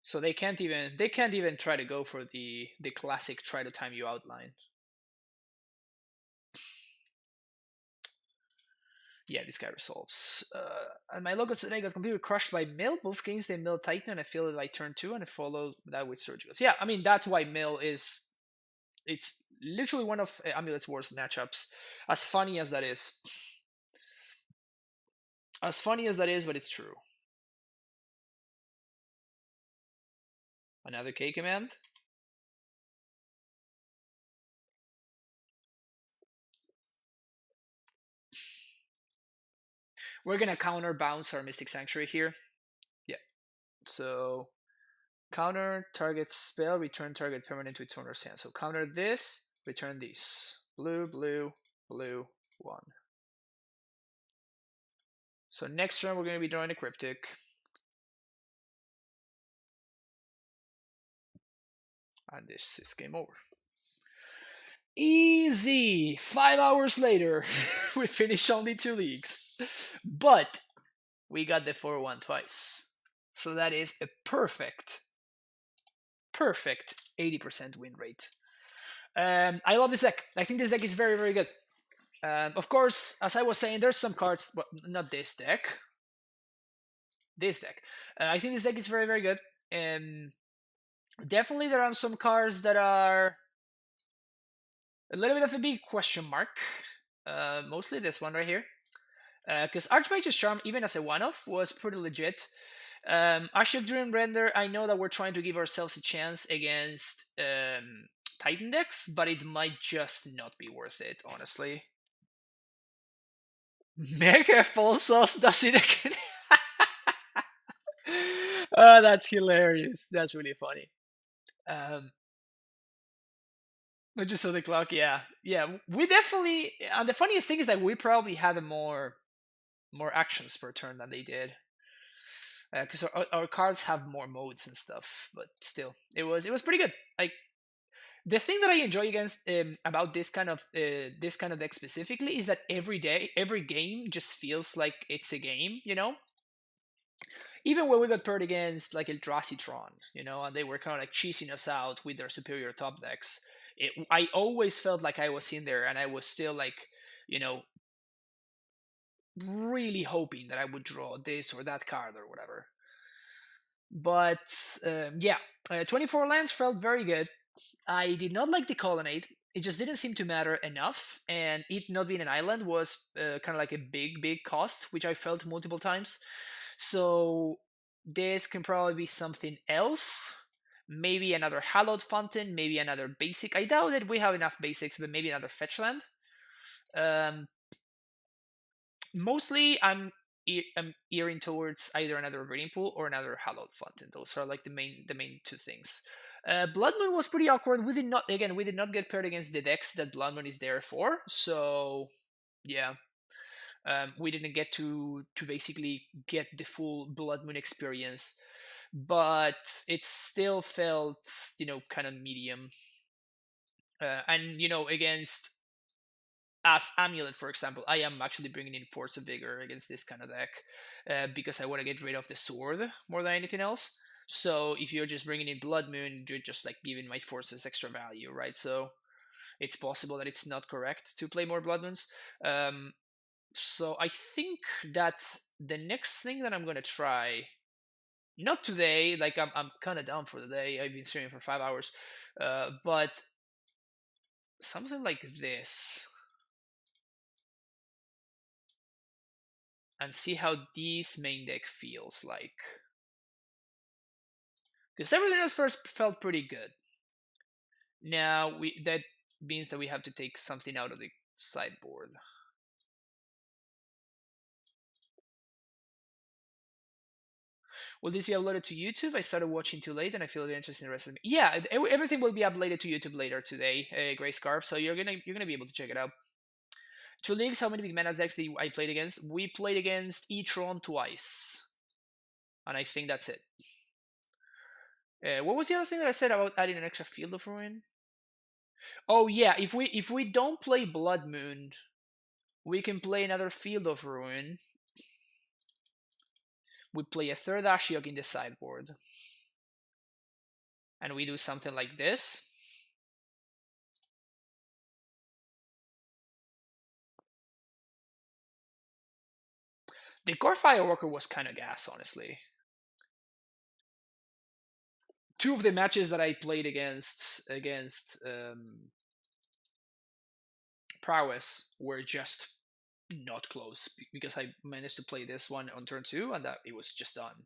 So they can't even try to go for the classic try to time you outline. Yeah, this guy resolves. And my Logos today got completely crushed by Mill. Both games they Mill Titan and I feel it like turn 2 and I follow that with Surgicals. Yeah, I mean that's why Mill is it's literally one of Amulet's worst matchups. As funny as that is. As funny as that is, but it's true. Another K command. We're gonna counter bounce our Mystic Sanctuary here. Yeah. So counter target spell, return target permanent with owner's hand. So counter this, return these. Blue, blue, blue, 1. So next turn we're gonna be drawing a Cryptic. And this is game over. Easy! 5 hours later, we finished only 2 leagues. But we got the 4-1 twice. So that is a perfect 80% win rate. I love this deck. I think this deck is very, very good. Of course, as I was saying, there's some cards, but not this deck. This deck. I think this deck is very, very good. Definitely there are some cards that are a little bit of a big question mark. Mostly this one right here. Because Archmage's Charm, even as a one-off, was pretty legit. Ashiok Dream Render, I know that we're trying to give ourselves a chance against Titan decks, but it might just not be worth it, honestly. Mega Full Sauce does it again. Oh, that's hilarious. That's really funny. I just saw the clock. Yeah, we definitely. And the funniest thing is that we probably had more actions per turn than they did, because our cards have more modes and stuff. But still, it was pretty good. Like, the thing that I enjoy against about this kind of deck specifically is that every game just feels like it's a game. Even when we got paired against like Eldrasitron, and they were kind of like cheesing us out with their superior top decks. I always felt like I was in there, and I was still like, really hoping that I would draw this or that card or whatever. But yeah, 24 lands felt very good. I did not like the Colonnade. It just didn't seem to matter enough, and it not being an island was kind of like a big cost, which I felt multiple times. So this can probably be something else. Maybe another Hallowed Fountain, maybe another basic. I doubt that we have enough basics, but maybe another fetch land. Mostly, I'm earing towards either another Breeding Pool or another Hallowed Fountain. Those are like the main two things. Blood Moon was pretty awkward. We did not get paired against the decks that Blood Moon is there for. So yeah, we didn't get to basically get the full Blood Moon experience, but it still felt kind of medium. And against as Amulet, for example, I am actually bringing in Force of Vigor against this kind of deck because I want to get rid of the sword more than anything else. So if you're just bringing in Blood Moon, you're just like giving my forces extra value, right? So it's possible that it's not correct to play more Blood Moons. So I think that the next thing that I'm gonna try, not today, like I'm kind of down for the day. I've been streaming for 5 hours, but something like this. And see how this main deck feels like. Because everything else first felt pretty good. Now that means that we have to take something out of the sideboard. Will this be uploaded to YouTube? I started watching too late and I feel very interested in the rest of it. Yeah, everything will be uploaded to YouTube later today, Grey Scarf, so you're gonna be able to check it out. 2 leagues, how many big mana decks did I played against? We played against E-Tron twice. And I think that's it. What was the other thing that I said about adding an extra Field of Ruin? Oh yeah, if we don't play Blood Moon, we can play another Field of Ruin. We play a third Ashiok in the sideboard. And we do something like this. The Core Firewalker was kind of gas, honestly. 2 of the matches that I played against Prowess were just not close because I managed to play this one on turn 2 and that it was just done.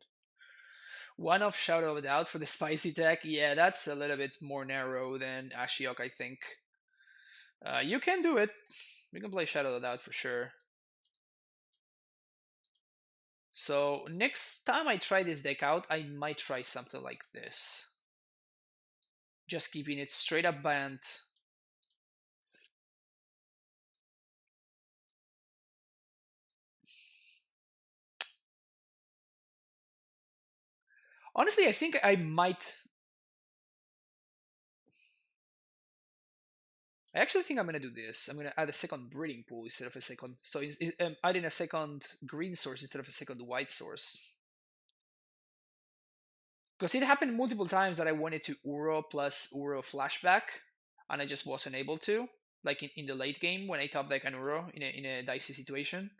One of Shadow of Doubt for the spicy tech. Yeah, that's a little bit more narrow than Ashiok, I think. You can do it. We can play Shadow of Doubt for sure. So next time I try this deck out, I might try something like this. Just keeping it straight up Bant. Honestly, I think I might I actually think I'm gonna do this. I'm gonna add a second breeding pool instead of a second. So adding a second green source instead of a second white source. Because it happened multiple times that I wanted to Uro plus Uro flashback, and I just wasn't able to. Like in the late game when I top deck an Uro in a dicey situation.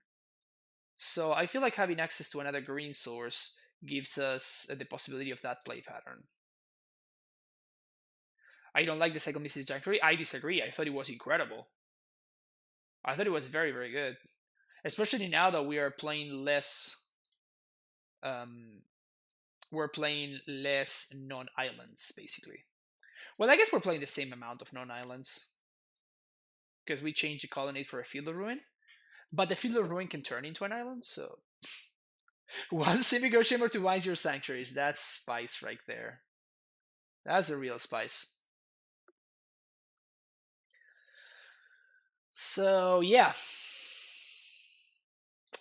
So I feel like having access to another green source gives us the possibility of that play pattern. I don't like the second Mystic Sanctuary. I disagree. I thought it was incredible. I thought it was very, very good. Especially now that we are playing less um, we're playing less non-islands, basically. Well, I guess we're playing the same amount of non-islands because we changed the colonnade for a Field of Ruin. But the Field of Ruin can turn into an island, so one Simigo Shimmer to Wise Your Sanctuaries. That's spice right there. That's a real spice. So yeah,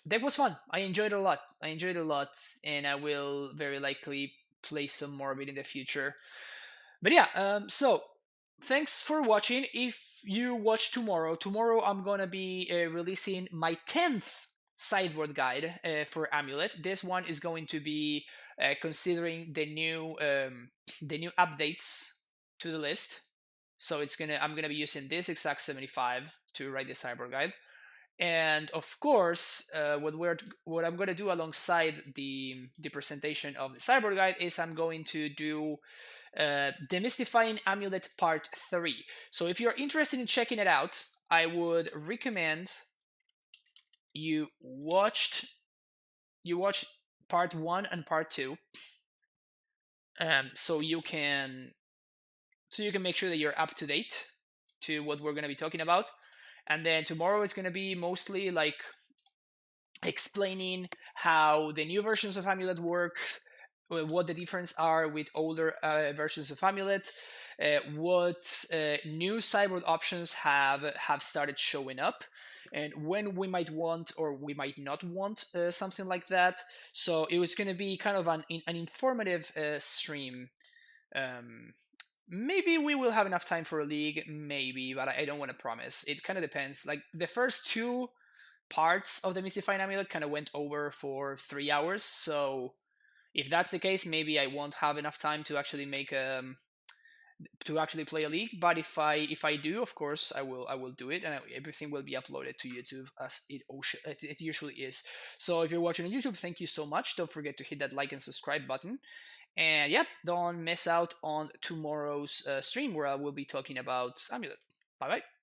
that was fun. I enjoyed it a lot. And I will very likely play some more of it in the future. But yeah, so thanks for watching. If you watch tomorrow I'm gonna be releasing my 10th sideboard guide for Amulet. This one is going to be considering the new updates to the list. So I'm gonna be using this exact 75 to write the sideboard guide. And of course, what I'm going to do alongside the presentation of the cyborg guide is I'm going to do Demystifying Amulet Part 3. So if you're interested in checking it out, I would recommend you watched Part 1 and Part 2, so you can make sure that you're up to date to what we're going to be talking about. And then tomorrow it's going to be mostly like explaining how the new versions of Amulet works, what the difference are with older versions of Amulet, what new cyborg options have started showing up, and when we might want or we might not want something like that. So it was going to be kind of an informative stream. Um, Maybe we will have enough time for a league, maybe, but I don't want to promise. It kind of depends. Like the first two parts of the Mystifying Amulet kind of went over for 3 hours, so if that's the case, maybe I won't have enough time to actually make to actually play a league. But if I do, of course, I will do it, and everything will be uploaded to YouTube as it usually is. So if you're watching on YouTube, thank you so much. Don't forget to hit that like and subscribe button. And yeah, don't miss out on tomorrow's stream where I will be talking about Amulet. Bye bye.